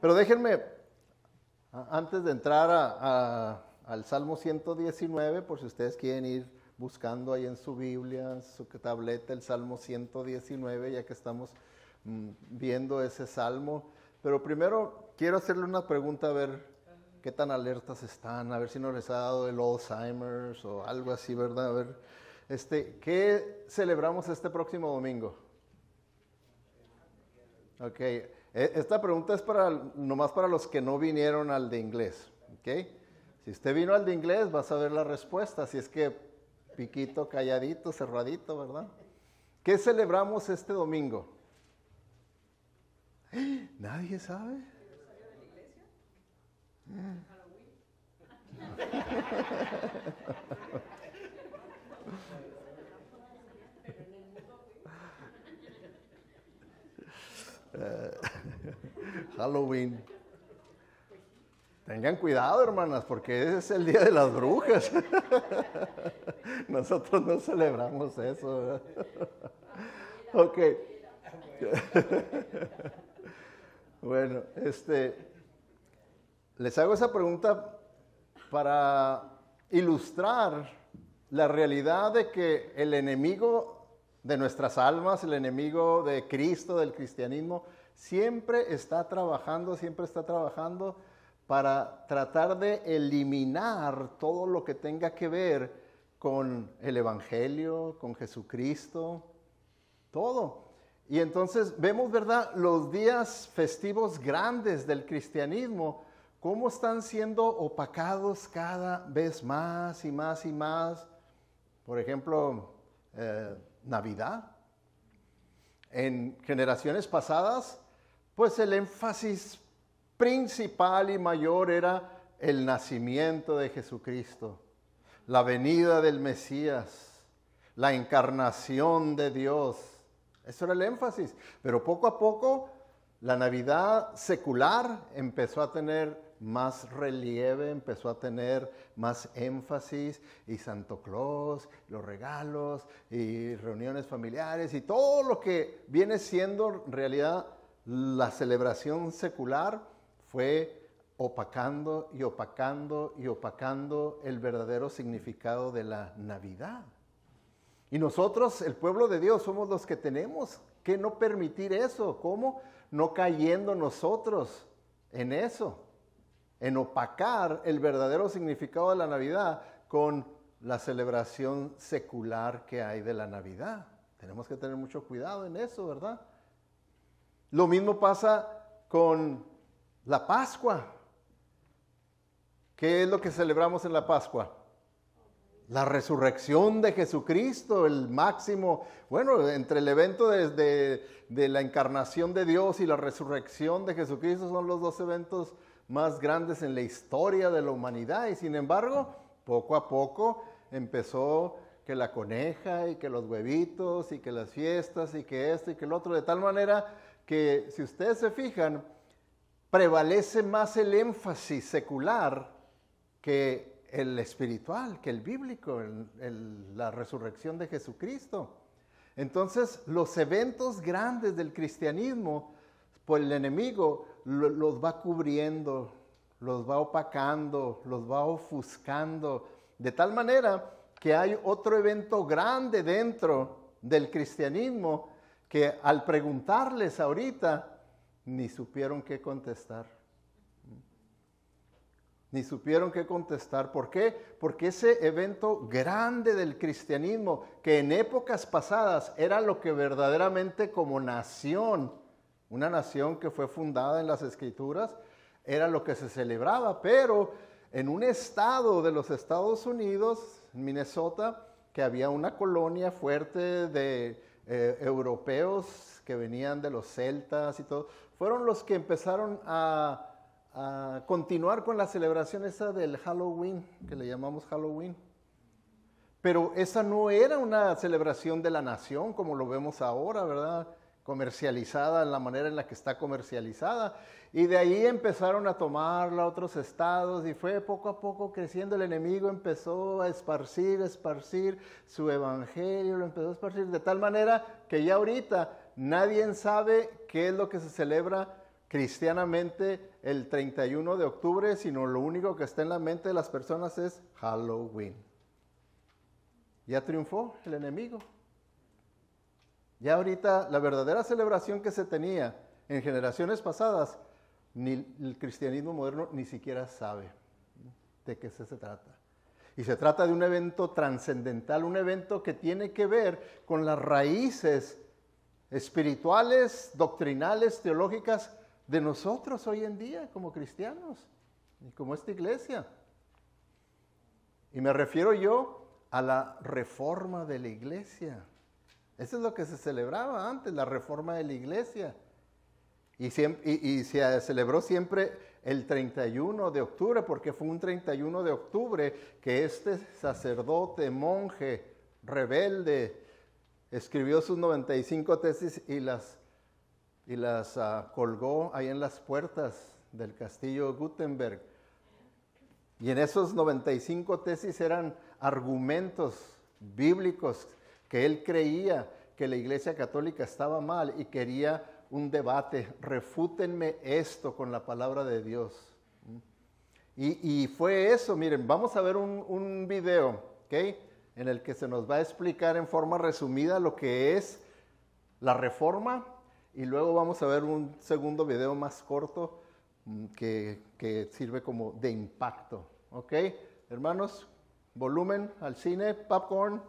Pero déjenme, antes de entrar al Salmo 119, por si ustedes quieren ir buscando ahí en su Biblia, en su tableta, el Salmo 119, ya que estamos viendo ese Salmo. Pero primero quiero hacerle una pregunta, a ver qué tan alertas están, a ver si no les ha dado el Alzheimer's o algo así, ¿verdad? A ver, ¿qué celebramos este próximo domingo? Ok, esta pregunta es nomás para los que no vinieron al de inglés, ¿ok? Si usted vino al de inglés, vas a ver la respuesta, si es que piquito, calladito, cerradito, ¿verdad? ¿Qué celebramos este domingo? ¿Nadie sabe? Halloween. Tengan cuidado, hermanas, porque ese es el día de las brujas. Nosotros no celebramos eso, ¿verdad? Ok. Bueno, les hago esa pregunta para ilustrar la realidad de que el enemigo de nuestras almas, el enemigo de Cristo, del cristianismo, siempre está trabajando para tratar de eliminar todo lo que tenga que ver con el Evangelio, con Jesucristo, todo. Y entonces vemos, ¿verdad?, los días festivos grandes del cristianismo, cómo están siendo opacados cada vez más y más y más. Por ejemplo, Navidad. En generaciones pasadas, pues el énfasis principal y mayor era el nacimiento de Jesucristo, la venida del Mesías, la encarnación de Dios. Eso era el énfasis. Pero poco a poco la Navidad secular empezó a tener más relieve, empezó a tener más énfasis, y Santo Claus, los regalos y reuniones familiares y todo lo que viene siendo en realidad la celebración secular fue opacando y opacando y opacando el verdadero significado de la Navidad. Y nosotros, el pueblo de Dios, somos los que tenemos que no permitir eso. ¿Cómo? No cayendo nosotros en eso, en opacar el verdadero significado de la Navidad con la celebración secular que hay de la Navidad. Tenemos que tener mucho cuidado en eso, ¿verdad? Lo mismo pasa con la Pascua. ¿Qué es lo que celebramos en la Pascua? La resurrección de Jesucristo, el máximo, bueno, entre el evento de la encarnación de Dios y la resurrección de Jesucristo son los dos eventos más grandes en la historia de la humanidad. Y sin embargo, poco a poco empezó que la coneja y que los huevitos y que las fiestas y que esto y que el otro, de tal manera que si ustedes se fijan, prevalece más el énfasis secular que el espiritual, que el bíblico, la resurrección de Jesucristo. Entonces, los eventos grandes del cristianismo, pues el enemigo los va cubriendo, los va opacando, los va ofuscando, de tal manera que hay otro evento grande dentro del cristianismo que al preguntarles ahorita, ni supieron qué contestar. Ni supieron qué contestar. ¿Por qué? Porque ese evento grande del cristianismo, que en épocas pasadas era lo que verdaderamente como nación, una nación que fue fundada en las Escrituras, era lo que se celebraba. Pero en un estado de los Estados Unidos, en Minnesota, que había una colonia fuerte de europeos que venían de los celtas y todo, fueron los que empezaron a continuar con la celebración esa del Halloween, que le llamamos Halloween. Pero esa no era una celebración de la nación como lo vemos ahora, ¿verdad? Comercializada en la manera en la que está comercializada. Y de ahí empezaron a tomarla a otros estados y fue poco a poco creciendo. El enemigo empezó a esparcir su evangelio, lo empezó a esparcir de tal manera que ya ahorita nadie sabe qué es lo que se celebra cristianamente el 31 de octubre, sino lo único que está en la mente de las personas es Halloween. Ya triunfó el enemigo. Ya ahorita la verdadera celebración que se tenía en generaciones pasadas, ni el cristianismo moderno ni siquiera sabe de qué se trata. Y se trata de un evento trascendental, un evento que tiene que ver con las raíces espirituales, doctrinales, teológicas de nosotros hoy en día como cristianos y como esta iglesia. Y me refiero yo a la reforma de la iglesia. Eso es lo que se celebraba antes, la reforma de la iglesia. Y se celebró siempre el 31 de octubre, porque fue un 31 de octubre que este sacerdote, monje, rebelde, escribió sus 95 tesis y las colgó ahí en las puertas del castillo Gutenberg. Y en esos 95 tesis eran argumentos bíblicos que él creía que la Iglesia Católica estaba mal y quería un debate. Refútenme esto con la palabra de Dios. Y fue eso. Miren, vamos a ver un video, ¿ok?, en el que se nos va a explicar en forma resumida lo que es la reforma, y luego vamos a ver un segundo video más corto que sirve como de impacto. ¿Ok? Hermanos, volumen al cine, popcorn.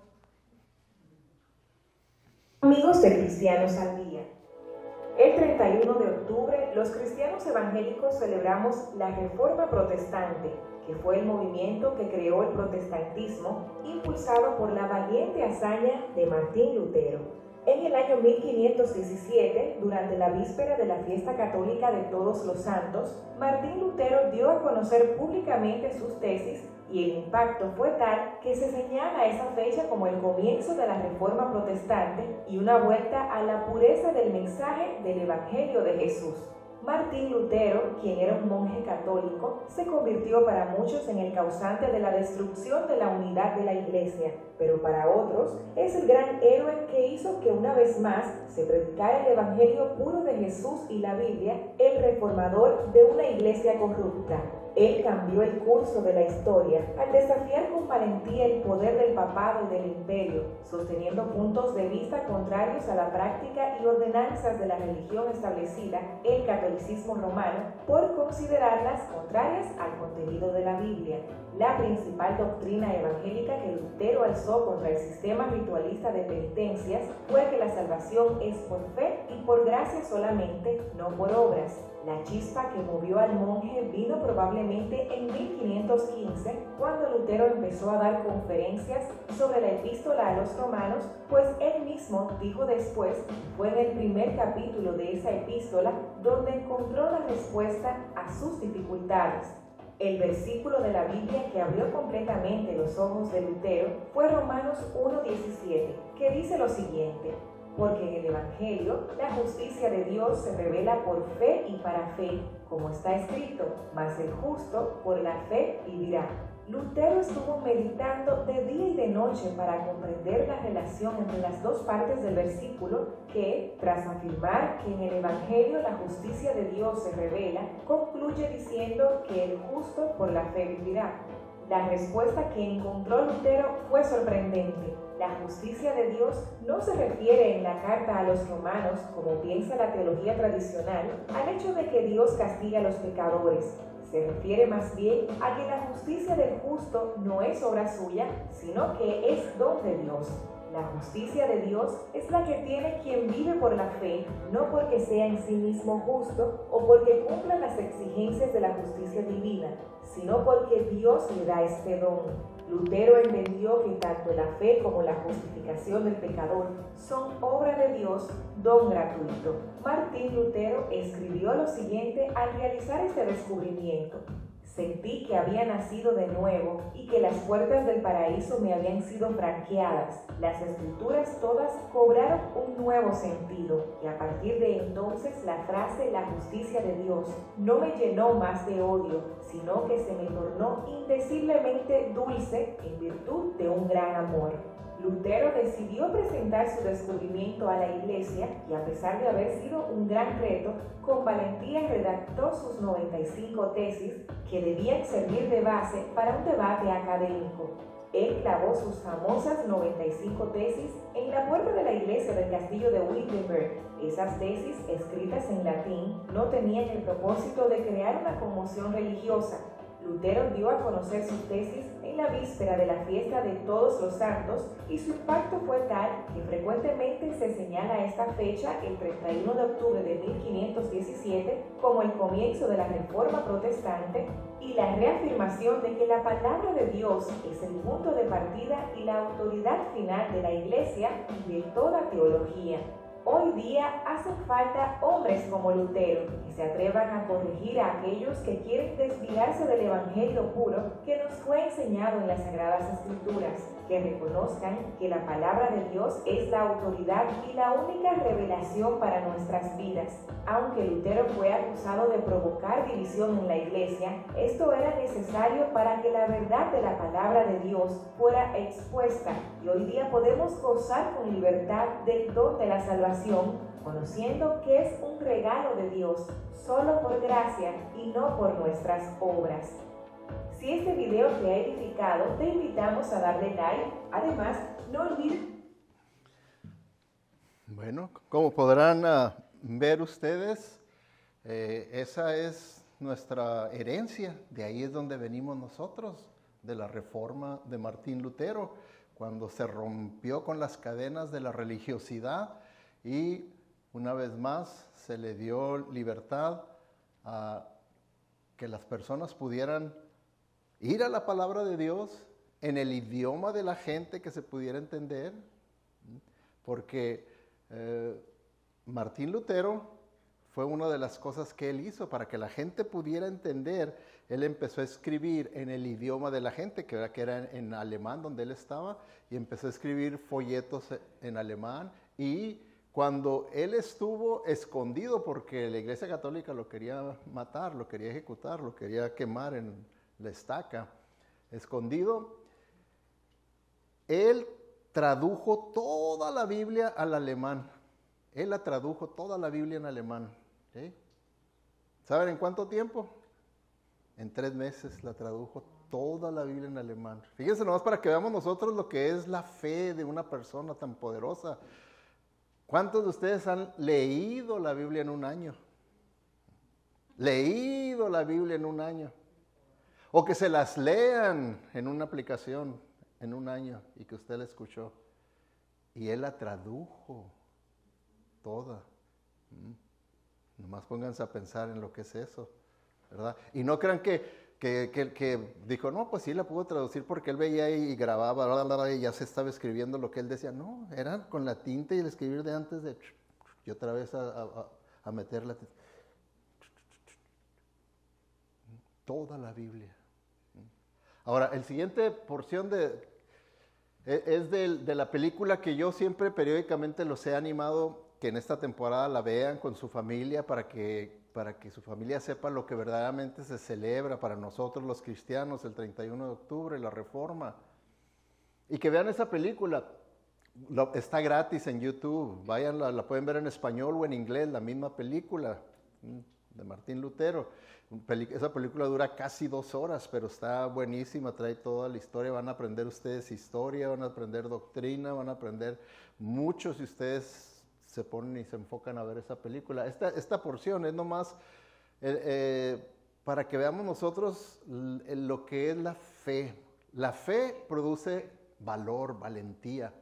Amigos de Cristianos al Día, el 31 de octubre los cristianos evangélicos celebramos la Reforma Protestante, que fue el movimiento que creó el protestantismo, impulsado por la valiente hazaña de Martín Lutero. En el año 1517, durante la víspera de la fiesta católica de Todos los Santos, Martín Lutero dio a conocer públicamente sus tesis y el impacto fue tal que se señala esa fecha como el comienzo de la Reforma Protestante y una vuelta a la pureza del mensaje del Evangelio de Jesús. Martín Lutero, quien era un monje católico, se convirtió para muchos en el causante de la destrucción de la unidad de la Iglesia, pero para otros es el gran héroe que hizo que una vez más se predicara el Evangelio puro de Jesús y la Biblia, el reformador de una Iglesia corrupta. Él cambió el curso de la historia al desafiar con valentía el poder del papado y del imperio, sosteniendo puntos de vista contrarios a la práctica y ordenanzas de la religión establecida, el catolicismo romano, por considerarlas contrarias al contenido de la Biblia. La principal doctrina evangélica que Lutero alzó contra el sistema ritualista de penitencias fue que la salvación es por fe y por gracia solamente, no por obras. La chispa que movió al monje vino probablemente en 1515, cuando Lutero empezó a dar conferencias sobre la epístola a los romanos, pues él mismo dijo después, fue en el primer capítulo de esa epístola donde encontró la respuesta a sus dificultades. El versículo de la Biblia que abrió completamente los ojos de Lutero fue Romanos 1:17, que dice lo siguiente: porque en el Evangelio la justicia de Dios se revela por fe y para fe, como está escrito, mas el justo por la fe vivirá. Lutero estuvo meditando de día y de noche para comprender la relación entre las dos partes del versículo que, tras afirmar que en el Evangelio la justicia de Dios se revela, concluye diciendo que el justo por la fe vivirá. La respuesta que encontró Lutero fue sorprendente. La justicia de Dios no se refiere en la carta a los romanos, como piensa la teología tradicional, al hecho de que Dios castiga a los pecadores. Se refiere más bien a que la justicia del justo no es obra suya, sino que es don de Dios. La justicia de Dios es la que tiene quien vive por la fe, no porque sea en sí mismo justo o porque cumpla las exigencias de la justicia divina, sino porque Dios le da este don. Lutero entendió que tanto la fe como la justificación del pecador son obra de Dios, don gratuito. Martín Lutero escribió lo siguiente al realizar este descubrimiento: sentí que había nacido de nuevo y que las puertas del paraíso me habían sido franqueadas. Las escrituras todas cobraron un nuevo sentido y a partir de entonces la frase "la justicia de Dios" no me llenó más de odio, sino que se me tornó indeciblemente dulce en virtud de un gran amor. Lutero decidió presentar su descubrimiento a la Iglesia y, a pesar de haber sido un gran reto, con valentía redactó sus 95 tesis que debían servir de base para un debate académico. Él clavó sus famosas 95 tesis en la puerta de la iglesia del castillo de Wittenberg. Esas tesis, escritas en latín, no tenían el propósito de crear una conmoción religiosa. Lutero dio a conocer sus tesis en la víspera de la fiesta de Todos los Santos y su impacto fue tal que frecuentemente se señala esta fecha, el 31 de octubre de 1517, como el comienzo de la Reforma Protestante y la reafirmación de que la palabra de Dios es el punto de partida y la autoridad final de la Iglesia y de toda teología. Hoy día hacen falta hombres como Lutero, que se atrevan a corregir a aquellos que quieren desviarse del evangelio puro que nos fue enseñado en las Sagradas Escrituras, que reconozcan que la palabra de Dios es la autoridad y la única revelación para nuestras vidas. Aunque Lutero fue acusado de provocar división en la Iglesia, esto era necesario para que la verdad de la palabra de Dios fuera expuesta y hoy día podemos gozar con libertad del don de la salvación, conociendo que es un regalo de Dios, solo por gracia y no por nuestras obras. Si este video te ha edificado, te invitamos a darle like. Además, no olvides... Bueno, como podrán ver ustedes, esa es nuestra herencia. De ahí es donde venimos nosotros, de la reforma de Martín Lutero, cuando se rompió con las cadenas de la religiosidad y una vez más se le dio libertad a que las personas pudieran ir a la palabra de Dios en el idioma de la gente que se pudiera entender, porque Martín Lutero fue una de las cosas que él hizo para que la gente pudiera entender. Él empezó a escribir en el idioma de la gente, que era en alemán donde él estaba, y empezó a escribir folletos en alemán. Y cuando él estuvo escondido, porque la Iglesia Católica lo quería matar, lo quería ejecutar, lo quería quemar en la estaca, escondido, él tradujo toda la Biblia al alemán. Él la tradujo toda la Biblia en alemán. ¿Sí? ¿Saben en cuánto tiempo? En 3 meses la tradujo toda la Biblia en alemán. Fíjense nomás para que veamos nosotros lo que es la fe de una persona tan poderosa. ¿Cuántos de ustedes han leído la Biblia en un año? Leído la Biblia en un año. O que se las lean en una aplicación en un año y que usted la escuchó. Y él la tradujo toda. Nomás pónganse a pensar en lo que es eso, ¿verdad? Y no crean que dijo, no, pues sí la pudo traducir porque él veía y grababa, y ya se estaba escribiendo lo que él decía. No, era con la tinta y el escribir de antes de... Y otra vez a meter la tinta. Toda la Biblia. Ahora, el siguiente porción es de la película que yo siempre periódicamente los he animado que en esta temporada la vean con su familia para que su familia sepa lo que verdaderamente se celebra para nosotros los cristianos el 31 de octubre, la Reforma. Y que vean esa película. Está gratis en YouTube. Vayan, la pueden ver en español o en inglés, la misma película de Martín Lutero. Esa película dura casi 2 horas, pero está buenísima, trae toda la historia. Van a aprender ustedes historia, van a aprender doctrina, van a aprender mucho si ustedes se ponen y se enfocan a ver esa película. Esta porción es nomás para que veamos nosotros lo que es la fe. La fe produce valor, valentía.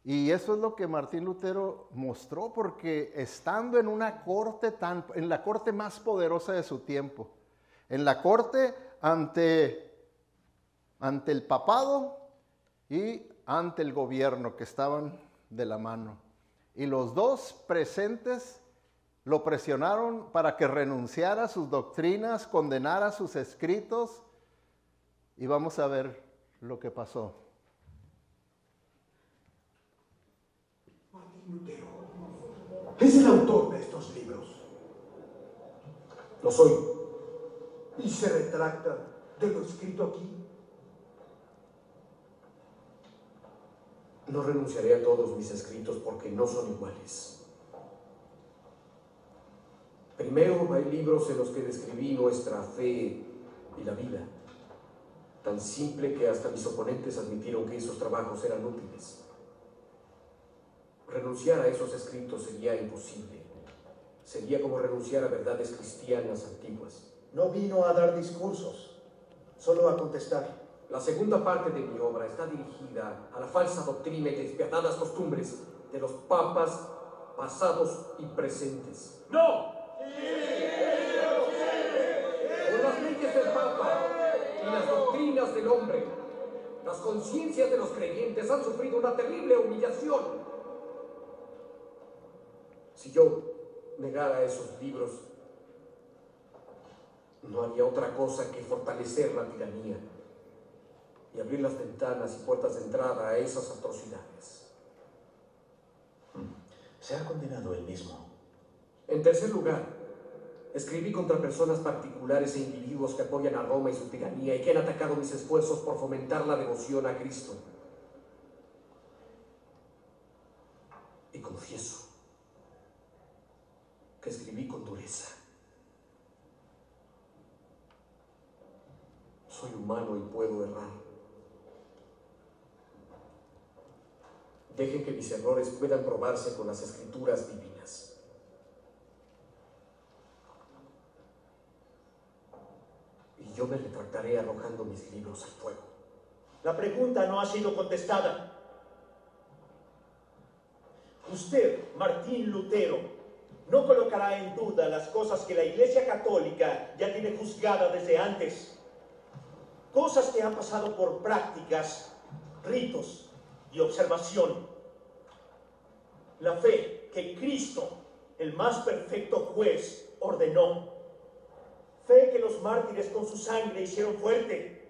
Y eso es lo que Martín Lutero mostró, porque estando en una corte en la corte más poderosa de su tiempo, en la corte ante el papado y ante el gobierno que estaban de la mano. Y los dos presentes lo presionaron para que renunciara a sus doctrinas, condenara sus escritos, y vamos a ver lo que pasó. Lutero es el autor de estos libros. Lo soy. Y se retracta de lo escrito aquí. No renunciaré a todos mis escritos porque no son iguales. Primero, hay libros en los que describí nuestra fe y la vida, tan simple que hasta mis oponentes admitieron que esos trabajos eran útiles. Renunciar a esos escritos sería imposible. Sería como renunciar a verdades cristianas antiguas. No vino a dar discursos, solo a contestar. La segunda parte de mi obra está dirigida a la falsa doctrina y despiadadas costumbres de los papas pasados y presentes. ¡No! Por las leyes del Papa y las doctrinas del hombre, las conciencias de los creyentes han sufrido una terrible humillación. Si yo negara esos libros, no haría otra cosa que fortalecer la tiranía y abrir las ventanas y puertas de entrada a esas atrocidades. Se ha condenado él mismo. En tercer lugar, escribí contra personas particulares e individuos que apoyan a Roma y su tiranía y que han atacado mis esfuerzos por fomentar la devoción a Cristo. Y confieso que escribí con dureza. Soy humano y puedo errar. Dejen que mis errores puedan probarse con las escrituras divinas. Y yo me retractaré arrojando mis libros al fuego. La pregunta no ha sido contestada. Usted, Martín Lutero, no colocará en duda las cosas que la Iglesia Católica ya tiene juzgadas desde antes. Cosas que han pasado por prácticas, ritos y observación. La fe que Cristo, el más perfecto juez, ordenó. Fe que los mártires con su sangre hicieron fuerte.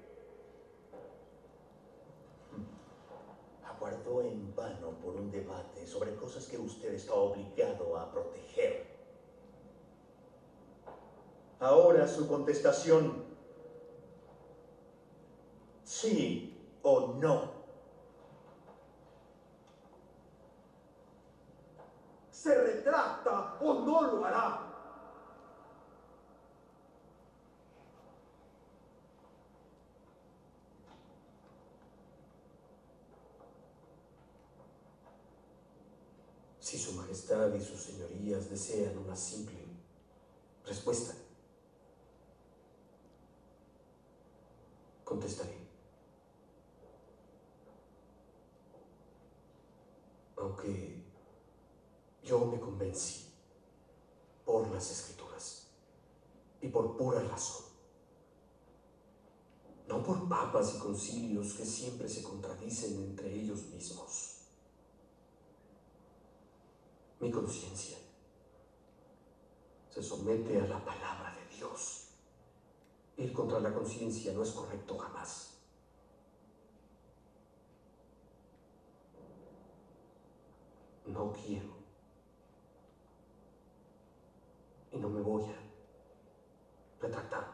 Aguardó en vano por un debate sobre cosas que usted está obligado a proteger. Ahora su contestación: sí o no. ¿Se retracta o no lo hará? Si su majestad y sus señorías desean una simple respuesta, contestaré. Aunque yo me convencí por las Escrituras y por pura razón, no por papas y concilios que siempre se contradicen entre ellos mismos. Mi conciencia se somete a la palabra de Dios. Ir contra la conciencia no es correcto jamás. No quiero y no me voy a retractar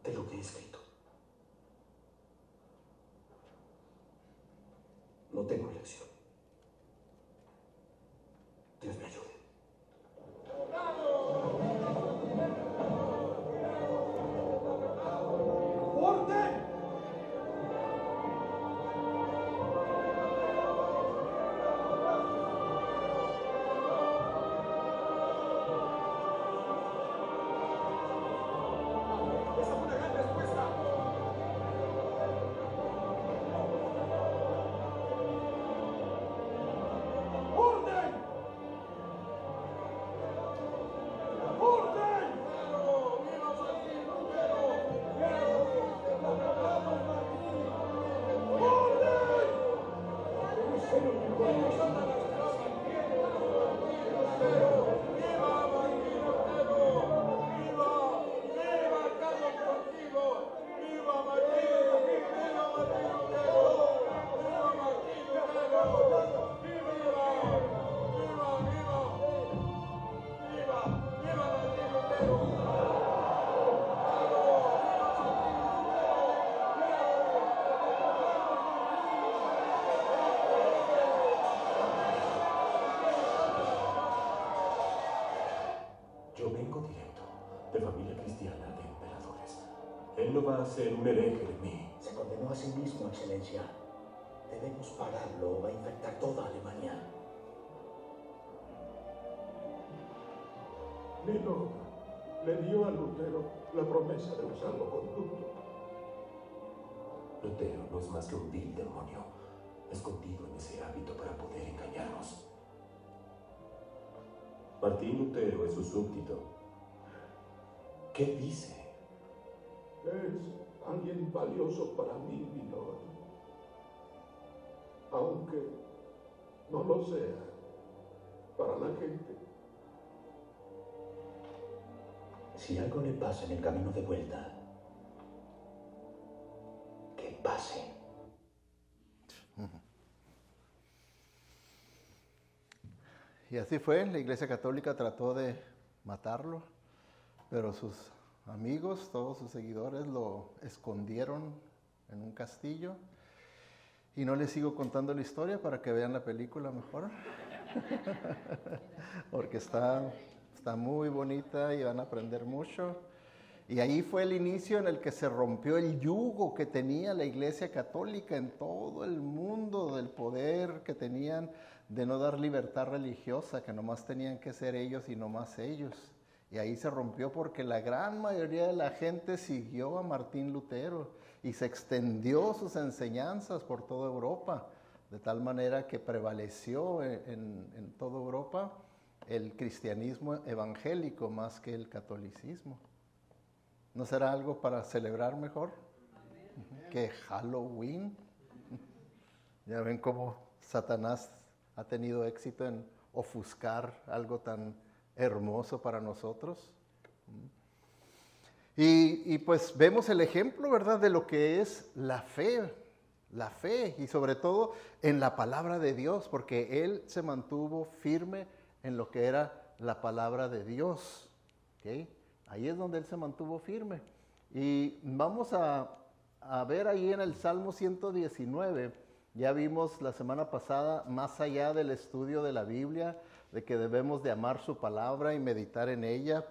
de lo que he escrito. No tengo elección. Dios me ayude. Yo vengo directo, de familia cristiana de emperadores. Él no va a ser un hereje de mí. Se condenó a sí mismo, Excelencia. Debemos pararlo o va a infectar toda Alemania. Nino le dio a Lutero la promesa de un salvoconducto. Lutero no es más que un vil demonio, escondido en ese hábito para poder engañarnos. Martín Lutero es su súbdito. ¿Qué dice? Es alguien valioso para mí, mi lord. Aunque no lo sea para la gente. Si algo le pasa en el camino de vuelta, que pase. Y así fue, la Iglesia Católica trató de matarlo, pero sus amigos, todos sus seguidores lo escondieron en un castillo. Y no les sigo contando la historia para que vean la película mejor, porque está muy bonita y van a aprender mucho. Y ahí fue el inicio en el que se rompió el yugo que tenía la Iglesia Católica en todo el mundo, del poder que tenían de no dar libertad religiosa, que nomás tenían que ser ellos y nomás ellos. Y ahí se rompió porque la gran mayoría de la gente siguió a Martín Lutero y se extendió sus enseñanzas por toda Europa, de tal manera que prevaleció en toda Europa el cristianismo evangélico más que el catolicismo. ¿No será algo para celebrar mejor que Halloween? Ya ven cómo Satanás ha tenido éxito en ofuscar algo tan hermoso para nosotros. Y pues vemos el ejemplo, ¿verdad?, de lo que es la fe, y sobre todo en la palabra de Dios, porque él se mantuvo firme en lo que era la palabra de Dios. ¿Okay? Ahí es donde él se mantuvo firme. Y vamos a ver ahí en el Salmo 119, ya vimos la semana pasada, más allá del estudio de la Biblia, de que debemos de amar su palabra y meditar en ella.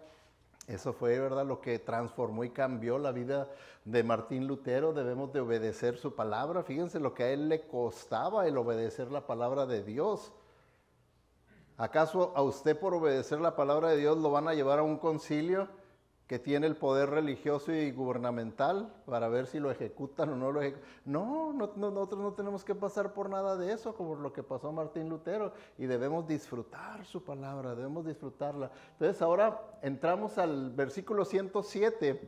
Eso fue, ¿verdad?, lo que transformó y cambió la vida de Martín Lutero. Debemos de obedecer su palabra. Fíjense lo que a él le costaba el obedecer la palabra de Dios. ¿Acaso a usted por obedecer la palabra de Dios lo van a llevar a un concilio que tiene el poder religioso y gubernamental para ver si lo ejecutan o no lo ejecutan? No, nosotros no tenemos que pasar por nada de eso, como lo que pasó a Martín Lutero, y debemos disfrutar su palabra, debemos disfrutarla. Entonces ahora entramos al versículo 107,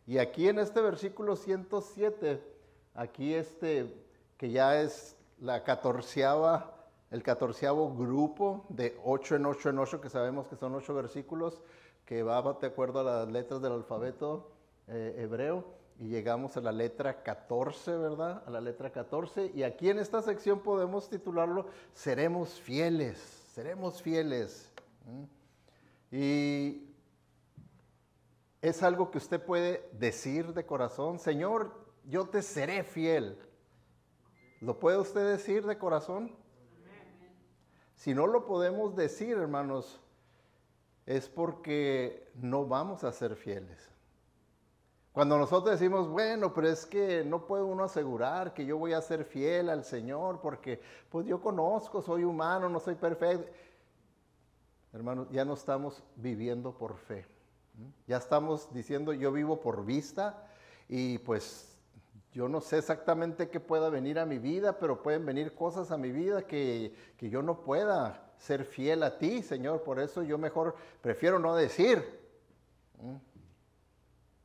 y aquí en este versículo 107, aquí que ya es el 14º grupo de 8 en 8 en 8, que sabemos que son 8 versículos, que va de acuerdo a las letras del alfabeto hebreo, y llegamos a la letra 14, ¿verdad? A la letra 14, y aquí en esta sección podemos titularlo Seremos fieles, seremos fieles. Y es algo que usted puede decir de corazón: Señor, yo te seré fiel. ¿Lo puede usted decir de corazón? Si no lo podemos decir, hermanos, es porque no vamos a ser fieles. Cuando nosotros decimos, bueno, pero es que no puede uno asegurar que yo voy a ser fiel al Señor porque pues yo conozco, soy humano, no soy perfecto. Hermanos, ya no estamos viviendo por fe. Ya estamos diciendo, yo vivo por vista, y pues yo no sé exactamente qué pueda venir a mi vida, pero pueden venir cosas a mi vida que yo no pueda ser fiel a ti, Señor. Por eso yo mejor prefiero no decir.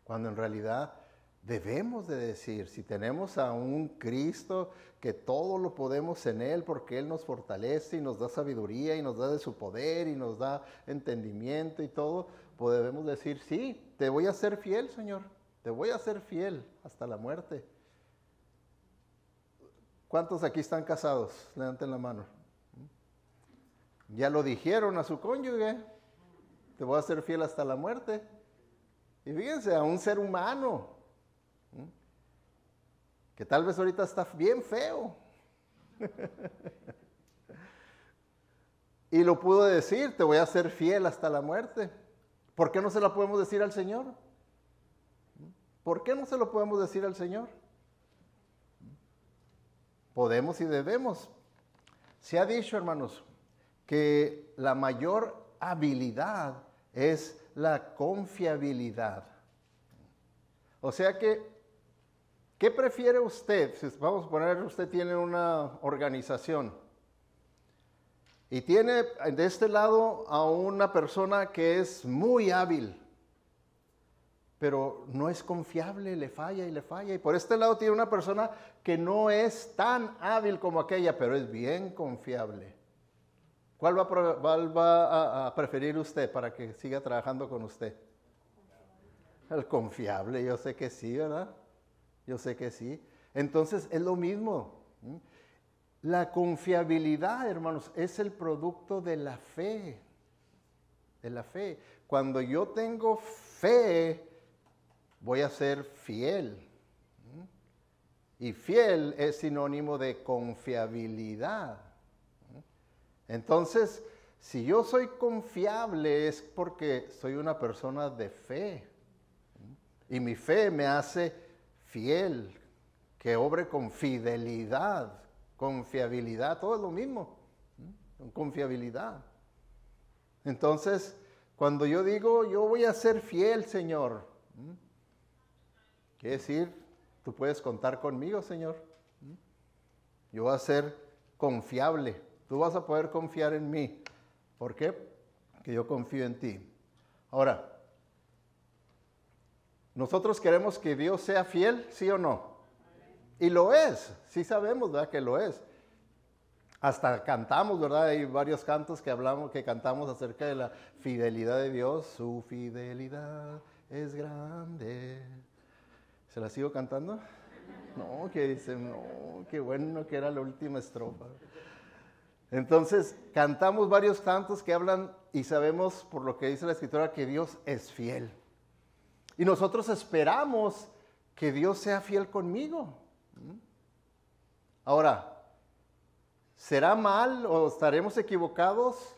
Cuando en realidad debemos de decir, si tenemos a un Cristo que todo lo podemos en Él, porque Él nos fortalece y nos da sabiduría y nos da de su poder y nos da entendimiento y todo, pues debemos decir, sí, te voy a ser fiel, Señor, te voy a ser fiel hasta la muerte. ¿Cuántos aquí están casados? Levanten la mano. Ya lo dijeron a su cónyuge, te voy a ser fiel hasta la muerte. Y fíjense, a un ser humano, que tal vez ahorita está bien feo. Y lo pudo decir, te voy a ser fiel hasta la muerte. ¿Por qué no se la podemos decir al Señor? ¿Por qué no se lo podemos decir al Señor? Podemos y debemos. Se ha dicho, hermanos, que la mayor habilidad es la confiabilidad. O sea que, ¿qué prefiere usted? Si vamos a poner, usted tiene una organización y tiene de este lado a una persona que es muy hábil, pero no es confiable, le falla y le falla. Y por este lado tiene una persona que no es tan hábil como aquella, pero es bien confiable. ¿Cuál va a preferir usted para que siga trabajando con usted? El confiable, yo sé que sí, ¿verdad? Yo sé que sí. Entonces es lo mismo. La confiabilidad, hermanos, es el producto de la fe. De la fe. Cuando yo tengo fe, voy a ser fiel. Y fiel es sinónimo de confiabilidad. Entonces, si yo soy confiable es porque soy una persona de fe. Y mi fe me hace fiel, que obre con fidelidad, confiabilidad, todo es lo mismo, confiabilidad. Entonces, cuando yo digo, yo voy a ser fiel, Señor, quiere decir, tú puedes contar conmigo, Señor. Yo voy a ser confiable, tú vas a poder confiar en mí. ¿Por qué? Porque yo confío en ti. Ahora, ¿nosotros queremos que Dios sea fiel, sí o no? Y lo es, sí sabemos, ¿verdad? Que lo es. Hasta cantamos, ¿verdad? Hay varios cantos que cantamos acerca de la fidelidad de Dios. Su fidelidad es grande. ¿Se la sigo cantando? No, que dicen, no, qué bueno que era la última estrofa. Entonces, cantamos varios cantos que hablan y sabemos por lo que dice la Escritura que Dios es fiel. Y nosotros esperamos que Dios sea fiel conmigo. Ahora, ¿será mal o estaremos equivocados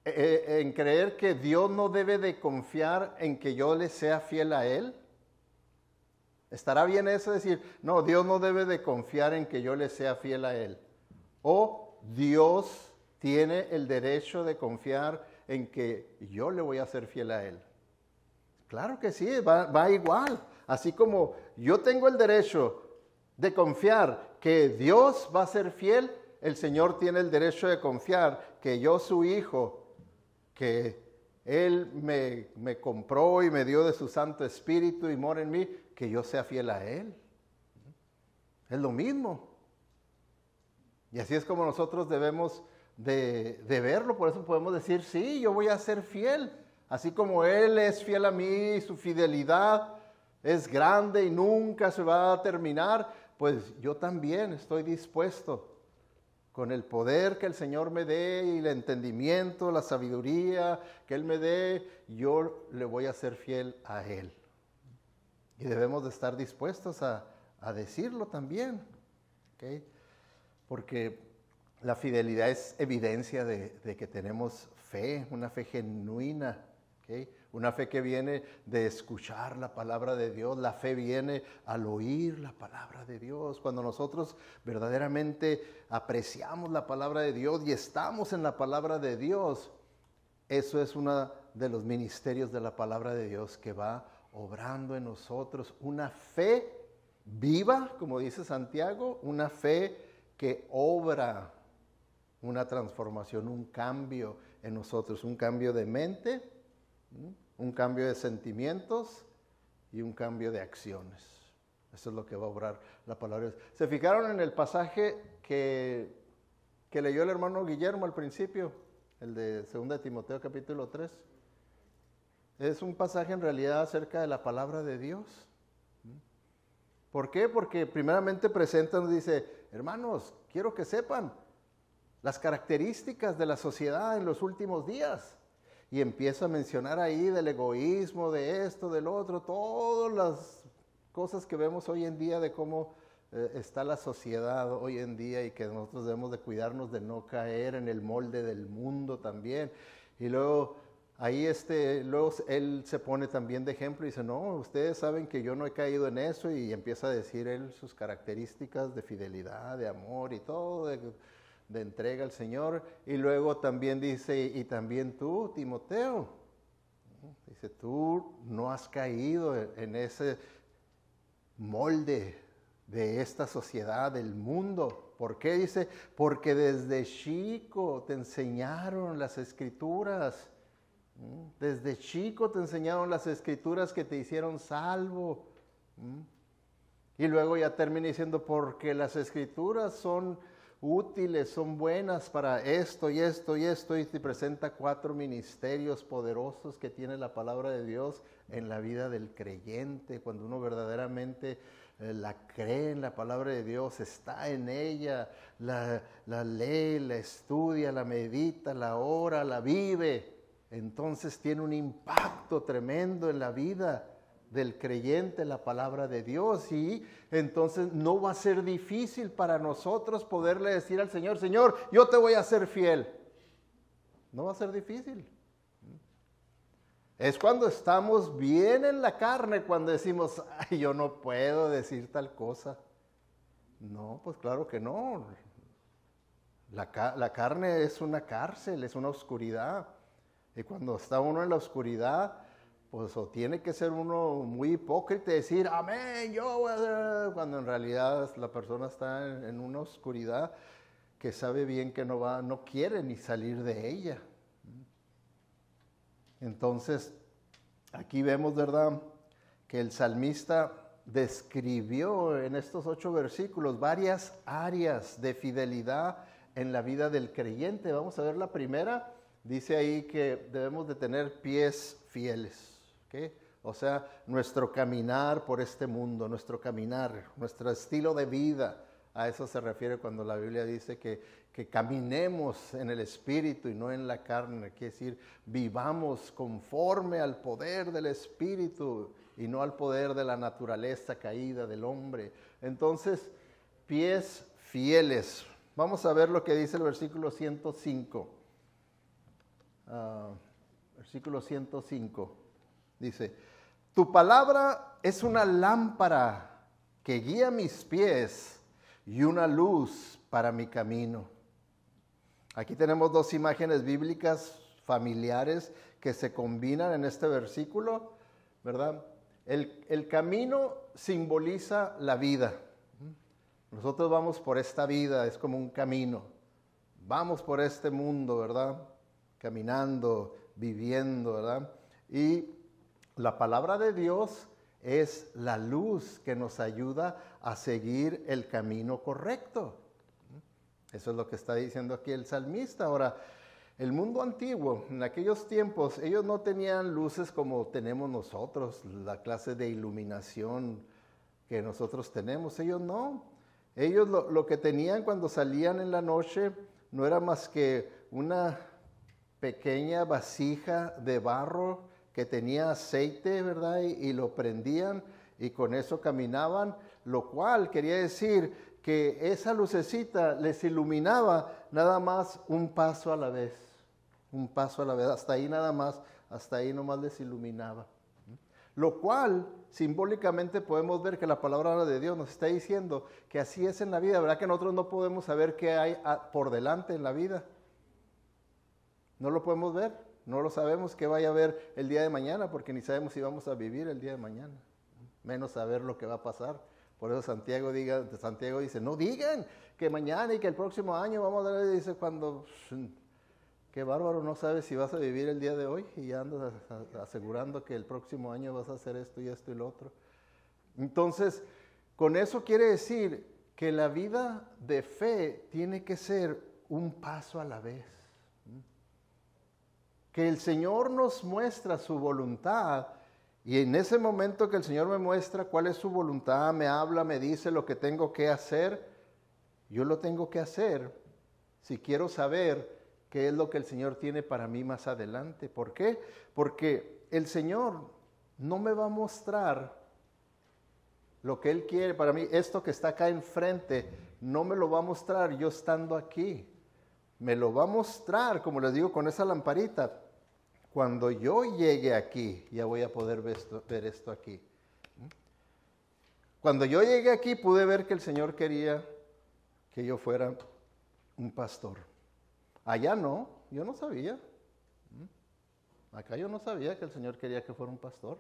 en creer que Dios no debe de confiar en que yo le sea fiel a Él? ¿Estará bien eso decir, no, Dios no debe de confiar en que yo le sea fiel a Él? ¿O Dios tiene el derecho de confiar en que yo le voy a ser fiel a Él? Claro que sí, va igual. Así como yo tengo el derecho de confiar que Dios va a ser fiel, el Señor tiene el derecho de confiar que yo, su hijo, que Él me compró y me dio de su Santo Espíritu y mora en mí, que yo sea fiel a Él. Es lo mismo. Y así es como nosotros debemos de verlo. Por eso podemos decir, sí, yo voy a ser fiel. Así como Él es fiel a mí, su fidelidad es grande y nunca se va a terminar, pues yo también estoy dispuesto, con el poder que el Señor me dé y el entendimiento, la sabiduría que Él me dé, yo le voy a ser fiel a Él. Y debemos de estar dispuestos a decirlo también, ¿okay? Porque la fidelidad es evidencia de que tenemos fe, una fe genuina, ¿okay? Una fe que viene de escuchar la palabra de Dios. La fe viene al oír la palabra de Dios. Cuando nosotros verdaderamente apreciamos la palabra de Dios y estamos en la palabra de Dios, eso es uno de los ministerios de la palabra de Dios que va obrando en nosotros. Una fe viva, como dice Santiago, una fe que obra una transformación, un cambio en nosotros, un cambio de mente, un cambio de sentimientos y un cambio de acciones. Eso es lo que va a obrar la palabra de Dios. ¿Se fijaron en el pasaje que leyó el hermano Guillermo al principio? El de 2 Timoteo capítulo 3. Es un pasaje en realidad acerca de la palabra de Dios. ¿Por qué? Porque primeramente presenta, nos dice, hermanos, quiero que sepan las características de la sociedad en los últimos días. Y empieza a mencionar ahí del egoísmo, de esto, del otro, todas las cosas que vemos hoy en día de cómo está la sociedad hoy en día y que nosotros debemos de cuidarnos de no caer en el molde del mundo también. Y luego ahí luego él se pone también de ejemplo y dice, no, ustedes saben que yo no he caído en eso, y empieza a decir él sus características de fidelidad, de amor y todo, de entrega al Señor. Y luego también dice, y también tú, Timoteo, dice, tú no has caído en ese molde de esta sociedad, del mundo. ¿Por qué? Dice, porque desde chico te enseñaron las Escrituras. Desde chico te enseñaron las Escrituras que te hicieron salvo. Y luego ya termina diciendo, porque las Escrituras son útiles, son buenas para esto y esto y esto, y te presenta 4 ministerios poderosos que tiene la palabra de Dios en la vida del creyente. Cuando uno verdaderamente la cree en la palabra de Dios, está en ella, la lee, la estudia, la medita, la ora, la vive, entonces tiene un impacto tremendo en la vida del creyente la palabra de Dios, y entonces no va a ser difícil para nosotros poderle decir al Señor, Señor, yo te voy a ser fiel. No va a ser difícil. Es cuando estamos bien en la carne, cuando decimos, ay, yo no puedo decir tal cosa. No, pues claro que no. La carne es una cárcel, es una oscuridad. Y cuando está uno en la oscuridad, pues o tiene que ser uno muy hipócrita y decir, amén, yo voy a hacer, cuando en realidad la persona está en una oscuridad que sabe bien que no quiere ni salir de ella. Entonces, aquí vemos, ¿verdad?, que el salmista describió en estos 8 versículos varias áreas de fidelidad en la vida del creyente. Vamos a ver la primera. Dice ahí que debemos de tener pies fieles, ¿okay? O sea, nuestro caminar por este mundo, nuestro caminar, nuestro estilo de vida, a eso se refiere cuando la Biblia dice que caminemos en el Espíritu y no en la carne. Quiere decir, vivamos conforme al poder del Espíritu y no al poder de la naturaleza caída del hombre. Entonces, pies fieles. Vamos a ver lo que dice el versículo 105. Versículo 105. Dice, tu palabra es una lámpara que guía mis pies y una luz para mi camino. Aquí tenemos 2 imágenes bíblicas familiares que se combinan en este versículo, ¿verdad? El camino simboliza la vida. Nosotros vamos por esta vida, es como un camino. Vamos por este mundo, ¿verdad? Caminando, viviendo, ¿verdad? Y la palabra de Dios es la luz que nos ayuda a seguir el camino correcto. Eso es lo que está diciendo aquí el salmista. Ahora, el mundo antiguo, en aquellos tiempos, ellos no tenían luces como tenemos nosotros, la clase de iluminación que nosotros tenemos. Ellos no. Ellos lo que tenían cuando salían en la noche no era más que una pequeña vasija de barro que tenía aceite, ¿verdad? Y lo prendían y con eso caminaban, lo cual quería decir que esa lucecita les iluminaba nada más un paso a la vez. Un paso a la vez, hasta ahí nada más, hasta ahí nomás les iluminaba. Lo cual, simbólicamente podemos ver que la palabra de Dios nos está diciendo que así es en la vida, ¿verdad? Que nosotros no podemos saber qué hay por delante en la vida. No lo podemos ver, no lo sabemos qué vaya a haber el día de mañana, porque ni sabemos si vamos a vivir el día de mañana, menos saber lo que va a pasar. Por eso Santiago dice, no digan que mañana y que el próximo año vamos a ver, dice cuando, qué bárbaro, no sabes si vas a vivir el día de hoy y ya andas asegurando que el próximo año vas a hacer esto y esto y lo otro. Entonces, con eso quiere decir que la vida de fe tiene que ser un paso a la vez. Que el Señor nos muestra su voluntad y en ese momento que el Señor me muestra cuál es su voluntad, me habla, me dice lo que tengo que hacer, yo lo tengo que hacer si quiero saber qué es lo que el Señor tiene para mí más adelante. ¿Por qué? Porque el Señor no me va a mostrar lo que Él quiere para mí. Esto que está acá enfrente no me lo va a mostrar yo estando aquí. Me lo va a mostrar, como les digo, con esa lamparita, cuando yo llegue aquí, ya voy a poder ver esto aquí. Cuando yo llegué aquí pude ver que el Señor quería que yo fuera un pastor. Allá no, yo no sabía. Acá yo no sabía que el Señor quería que fuera un pastor.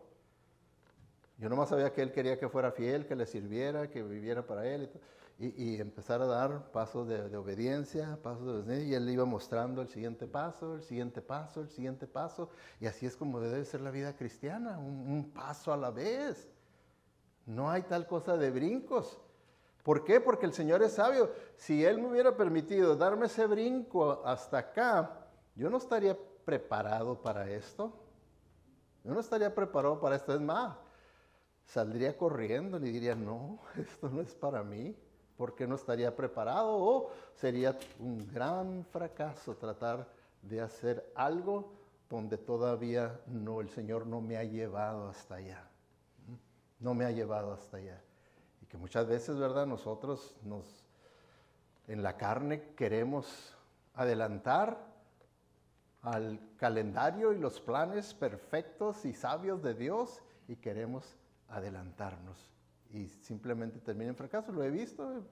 Yo nomás sabía que Él quería que fuera fiel, que le sirviera, que viviera para Él y empezar a dar pasos de obediencia, pasos de obediencia, y Él le iba mostrando el siguiente paso, el siguiente paso, el siguiente paso, y así es como debe ser la vida cristiana, un paso a la vez. No hay tal cosa de brincos. ¿Por qué? Porque el Señor es sabio. Si Él me hubiera permitido darme ese brinco hasta acá, yo no estaría preparado para esto. Yo no estaría preparado para esto. Es más, saldría corriendo y diría, no, esto no es para mí, porque no estaría preparado, o sería un gran fracaso tratar de hacer algo donde todavía no, el Señor no me ha llevado hasta allá. No me ha llevado hasta allá. Y que muchas veces, ¿verdad? Nosotros en la carne queremos adelantar al calendario y los planes perfectos y sabios de Dios y queremos adelantarnos. Y simplemente termina en fracaso. Lo he visto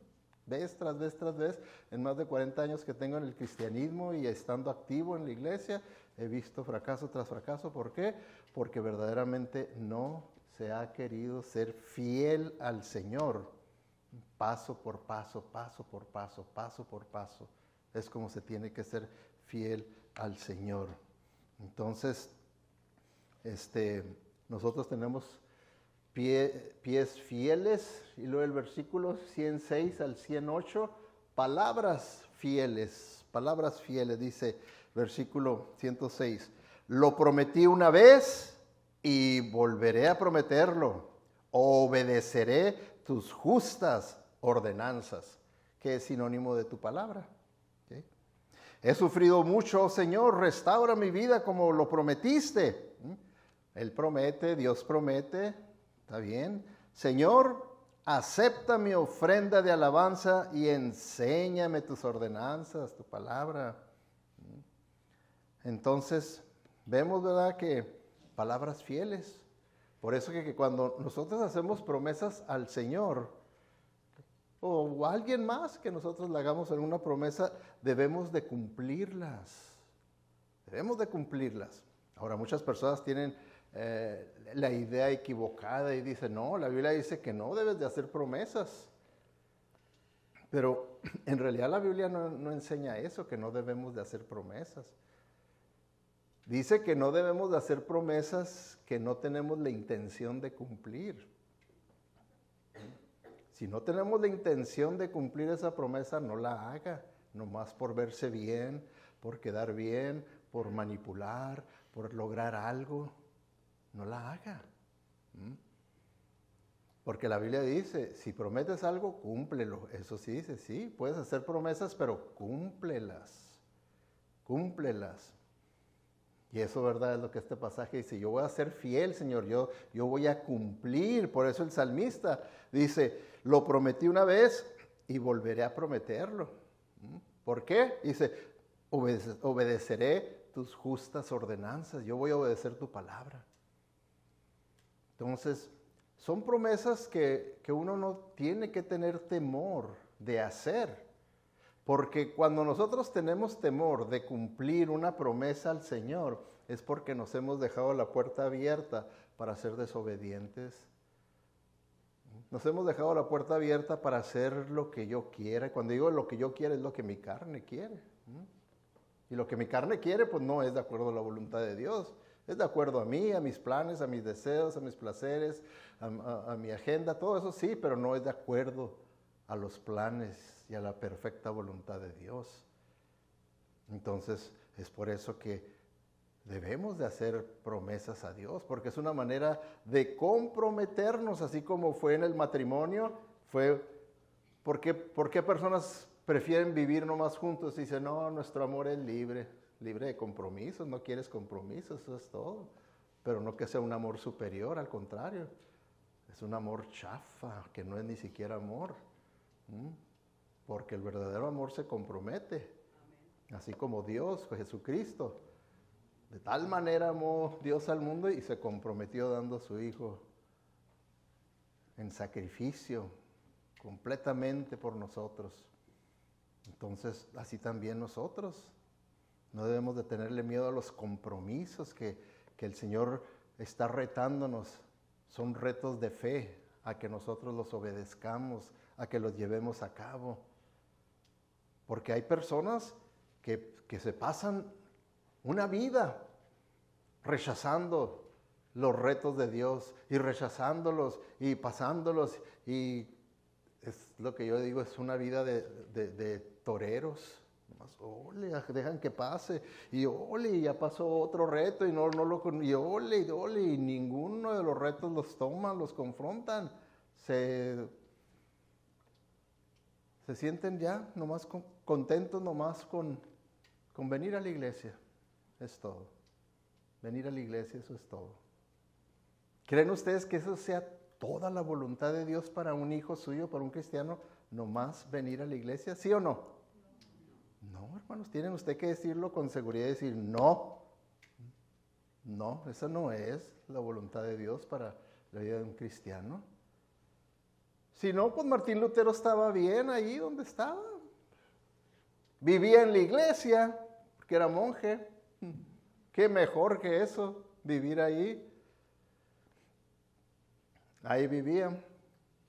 vez tras vez tras vez en más de 40 años que tengo en el cristianismo y estando activo en la iglesia. He visto fracaso tras fracaso. ¿Por qué? Porque verdaderamente no se ha querido ser fiel al Señor, paso por paso, paso por paso, paso por paso. Es como se tiene que ser fiel al Señor. Entonces, nosotros tenemos pies fieles, y luego el versículo 106 al 108, palabras fieles, dice versículo 106, lo prometí una vez y volveré a prometerlo, obedeceré tus justas ordenanzas, que es sinónimo de tu palabra. ¿Okay? He sufrido mucho, oh Señor, restaura mi vida como lo prometiste. Él promete, Dios promete, está bien. Señor, acepta mi ofrenda de alabanza y enséñame tus ordenanzas, tu palabra. Entonces, vemos, ¿verdad?, que palabras fieles. Por eso que cuando nosotros hacemos promesas al Señor o a alguien más que nosotros le hagamos alguna promesa, debemos de cumplirlas. Debemos de cumplirlas. Ahora, muchas personas tienen la idea equivocada y dicen, no, la Biblia dice que no debes de hacer promesas. Pero en realidad la Biblia no enseña eso, que no debemos de hacer promesas. Dice que no debemos de hacer promesas que no tenemos la intención de cumplir. Si no tenemos la intención de cumplir esa promesa, no la haga, nomás por verse bien, por quedar bien, por manipular, por lograr algo. No la haga. Porque la Biblia dice, si prometes algo, cúmplelo. Eso sí dice, sí, puedes hacer promesas, pero cúmplelas. Cúmplelas. Y eso, ¿verdad?, es lo que este pasaje dice. Yo voy a ser fiel, Señor, yo voy a cumplir. Por eso el salmista dice, lo prometí una vez y volveré a prometerlo. ¿Por qué? Dice, obedeceré tus justas ordenanzas. Yo voy a obedecer tu palabra. Entonces, son promesas que uno no tiene que tener temor de hacer. Porque cuando nosotros tenemos temor de cumplir una promesa al Señor, es porque nos hemos dejado la puerta abierta para ser desobedientes. Nos hemos dejado la puerta abierta para hacer lo que yo quiera. Cuando digo lo que yo quiero, es lo que mi carne quiere. Y lo que mi carne quiere, pues no es de acuerdo a la voluntad de Dios. Es de acuerdo a mí, a mis planes, a mis deseos, a mis placeres, a mi agenda, todo eso sí, pero no es de acuerdo a los planes y a la perfecta voluntad de Dios. Entonces, es por eso que debemos de hacer promesas a Dios, porque es una manera de comprometernos, así como fue en el matrimonio. ¿Por qué personas prefieren vivir nomás juntos y dicen, no, nuestro amor es libre de compromisos, no quieres compromisos, eso es todo? Pero no que sea un amor superior, al contrario, es un amor chafa, que no es ni siquiera amor. Porque el verdadero amor se compromete, así como Dios, Jesucristo, De tal manera amó Dios al mundo y se comprometió dando a su Hijo en sacrificio completamente por nosotros. Entonces, así también nosotros no debemos de tenerle miedo a los compromisos que el Señor está retándonos. Son retos de fe a que nosotros los obedezcamos, a que los llevemos a cabo. Porque hay personas que se pasan una vida rechazando los retos de Dios y rechazándolos y pasándolos, y es lo que yo digo, es una vida de toreros. Nomás, ole, dejan que pase, y ole, ya pasó otro reto, y y ole, y ninguno de los retos los toman, los confrontan, se sienten ya nomás contentos nomás con venir a la iglesia, es todo. Venir a la iglesia, eso es todo. ¿Creen ustedes que eso sea toda la voluntad de Dios para un hijo suyo, para un cristiano, nomás venir a la iglesia? ¿Sí o no? No, hermanos, tienen usted que decirlo con seguridad y decir, no, esa no es la voluntad de Dios para la vida de un cristiano. Si no, pues Martín Lutero estaba bien ahí donde estaba. Vivía en la iglesia, porque era monje. Qué mejor que eso, vivir ahí. Ahí vivía.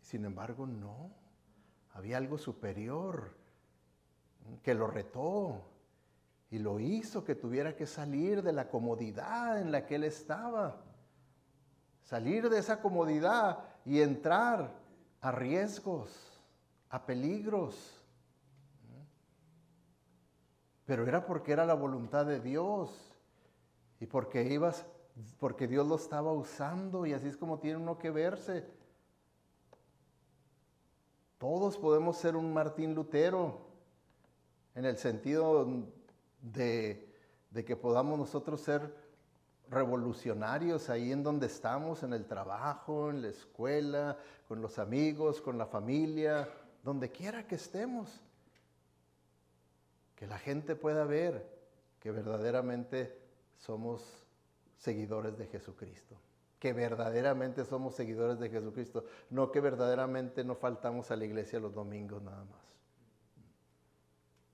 Sin embargo, no. Había algo superior que lo retó y lo hizo que tuviera que salir de la comodidad en la que él estaba. Salir de esa comodidad y entrar a riesgos, a peligros. Pero era porque era la voluntad de Dios. Y porque Dios lo estaba usando, y así es como tiene uno que verse. Todos podemos ser un Martín Lutero, en el sentido de que podamos nosotros ser revolucionarios ahí en donde estamos, en el trabajo, en la escuela, con los amigos, con la familia, donde quiera que estemos. Que la gente pueda ver que verdaderamente somos seguidores de Jesucristo, que verdaderamente somos seguidores de Jesucristo, no que verdaderamente no faltamos a la iglesia los domingos nada más,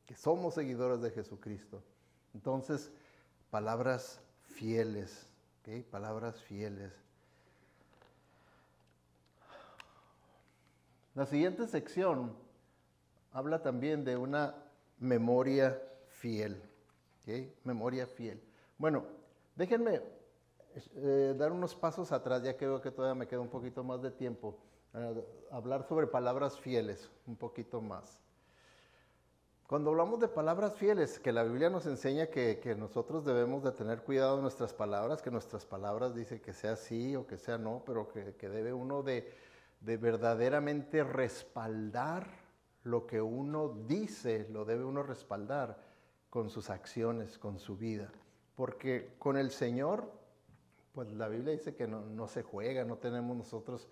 que somos seguidores de Jesucristo. Entonces, palabras fieles, ¿okay? Palabras fieles. La siguiente sección habla también de una memoria fiel, ¿okay? Memoria fiel. Bueno, déjenme dar unos pasos atrás, ya que veo que todavía me queda un poquito más de tiempo, hablar sobre palabras fieles, un poquito más. Cuando hablamos de palabras fieles, que la Biblia nos enseña que nosotros debemos de tener cuidado de nuestras palabras, que nuestras palabras dice que sea sí o que sea no, pero que debe uno de verdaderamente respaldar lo que uno dice, lo debe uno respaldar con sus acciones, con su vida. Porque con el Señor, pues la Biblia dice que no se juega, no tenemos nosotros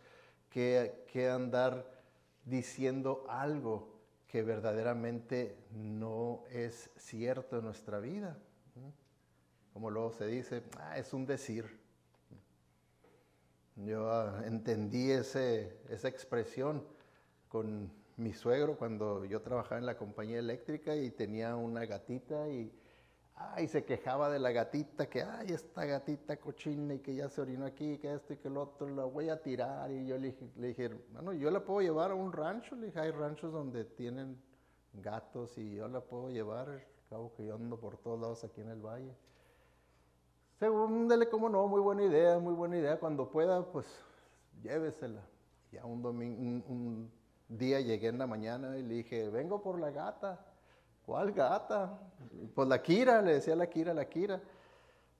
que andar diciendo algo que verdaderamente no es cierto en nuestra vida. Como luego se dice, es un decir. Yo entendí esa expresión con mi suegro cuando yo trabajaba en la compañía eléctrica y tenía una gatita y se quejaba de la gatita, que esta gatita cochina y que ya se orinó aquí, que esto y que lo otro, la voy a tirar. Y yo le dije, bueno, yo la puedo llevar a un rancho. Le dije, hay ranchos donde tienen gatos y yo la puedo llevar, al cabo que yo ando por todos lados aquí en el valle. Según dele, como no, muy buena idea, cuando pueda, pues llévesela. Ya un día llegué en la mañana y le dije, vengo por la gata. ¿Cuál gata? Pues la Kira, le decía la Kira.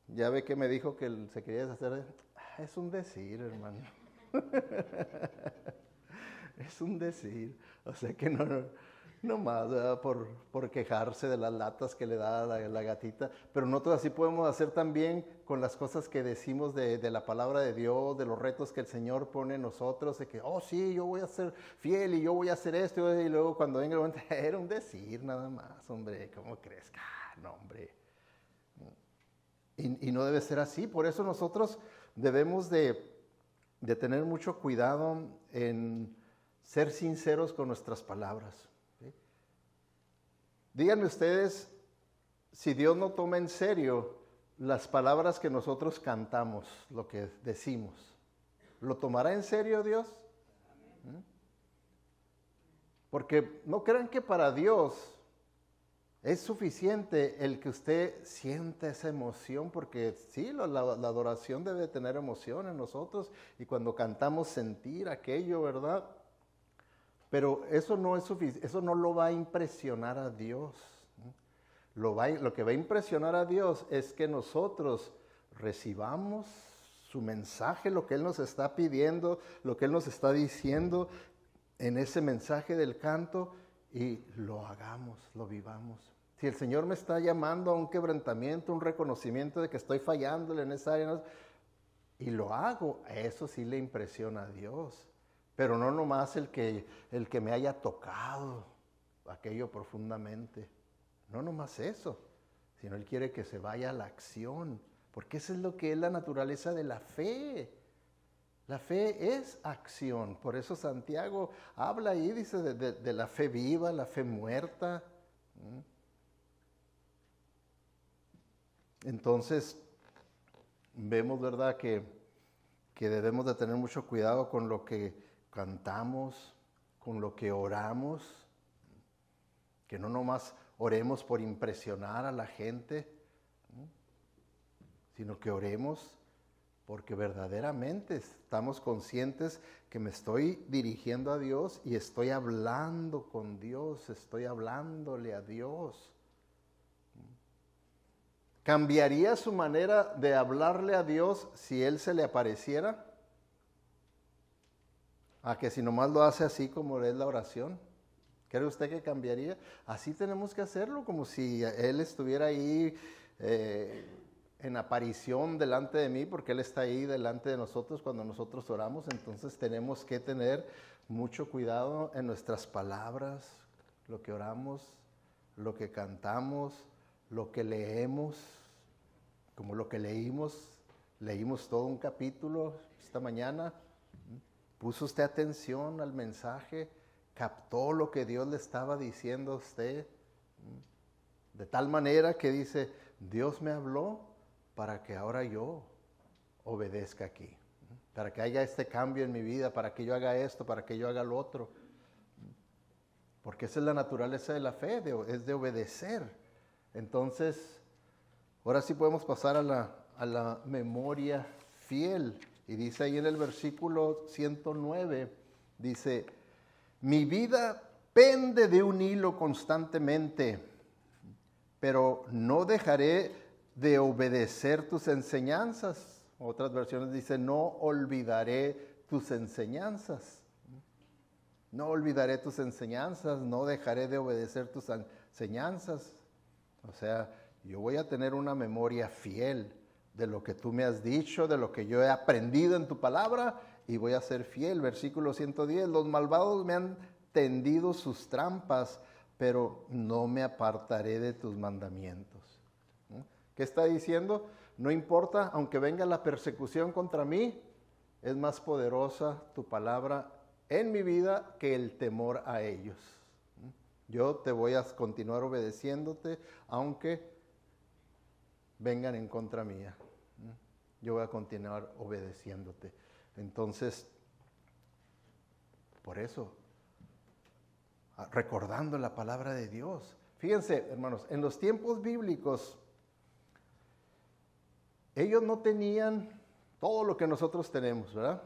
Ya ve que me dijo que se quería deshacer. Es un decir, hermano. Es un decir. O sea que no más, ¿verdad? Por quejarse de las latas que le da la gatita. Pero nosotros así podemos hacer también con las cosas que decimos de la palabra de Dios, de los retos que el Señor pone en nosotros, de que, sí, yo voy a ser fiel y yo voy a hacer esto. Y luego cuando venga el momento, era un decir nada más, hombre, ¿cómo crees? No, hombre. Y no debe ser así. Por eso nosotros debemos de tener mucho cuidado en ser sinceros con nuestras palabras. ¿Sí? Díganme ustedes si Dios no toma en serio las palabras que nosotros cantamos, lo que decimos. ¿Lo tomará en serio Dios? ¿Mm? Porque no crean que para Dios es suficiente el que usted sienta esa emoción, porque sí, la adoración debe tener emoción en nosotros, y cuando cantamos sentir aquello, ¿verdad? Pero eso no es suficiente, eso no lo va a impresionar a Dios. Lo que va a impresionar a Dios es que nosotros recibamos su mensaje, lo que Él nos está pidiendo, lo que Él nos está diciendo en ese mensaje del canto, y lo hagamos, lo vivamos. Si el Señor me está llamando a un quebrantamiento, un reconocimiento de que estoy fallándole en esa área, y lo hago, eso sí le impresiona a Dios. Pero no nomás el que me haya tocado aquello profundamente. No nomás eso, sino Él quiere que se vaya a la acción, porque eso es lo que es la naturaleza de la fe. La fe es acción. Por eso Santiago habla ahí, dice, de la fe viva, la fe muerta. Entonces, vemos, ¿verdad?, que debemos de tener mucho cuidado con lo que cantamos, con lo que oramos, que no nomás oremos por impresionar a la gente, sino que oremos porque verdaderamente estamos conscientes que me estoy dirigiendo a Dios y estoy hablando con Dios, estoy hablándole a Dios. ¿Cambiaría su manera de hablarle a Dios si Él se le apareciera? ¿A que si nomás lo hace así como es la oración? ¿Cree usted que cambiaría? Así tenemos que hacerlo, como si Él estuviera ahí en aparición delante de mí, porque Él está ahí delante de nosotros cuando nosotros oramos. Entonces tenemos que tener mucho cuidado en nuestras palabras, lo que oramos, lo que cantamos, lo que leemos, como lo que leímos todo un capítulo esta mañana. ¿Puso usted atención al mensaje? ¿Captó lo que Dios le estaba diciendo a usted? De tal manera que dice, Dios me habló para que ahora yo obedezca aquí, para que haya este cambio en mi vida, para que yo haga esto, para que yo haga lo otro. Porque esa es la naturaleza de la fe, es de obedecer. Entonces, ahora sí podemos pasar a la memoria fiel. Y dice ahí en el versículo 109, dice, mi vida pende de un hilo constantemente, pero no dejaré de obedecer tus enseñanzas. Otras versiones dicen, no olvidaré tus enseñanzas. No olvidaré tus enseñanzas, no dejaré de obedecer tus enseñanzas. O sea, yo voy a tener una memoria fiel de lo que tú me has dicho, de lo que yo he aprendido en tu palabra, y voy a ser fiel. Versículo 110, los malvados me han tendido sus trampas, pero no me apartaré de tus mandamientos. ¿Qué está diciendo? No importa, aunque venga la persecución contra mí, es más poderosa tu palabra en mi vida que el temor a ellos. Yo te voy a continuar obedeciéndote, aunque vengan en contra mía. Yo voy a continuar obedeciéndote. Entonces, por eso, recordando la palabra de Dios. Fíjense, hermanos, en los tiempos bíblicos, ellos no tenían todo lo que nosotros tenemos, ¿verdad?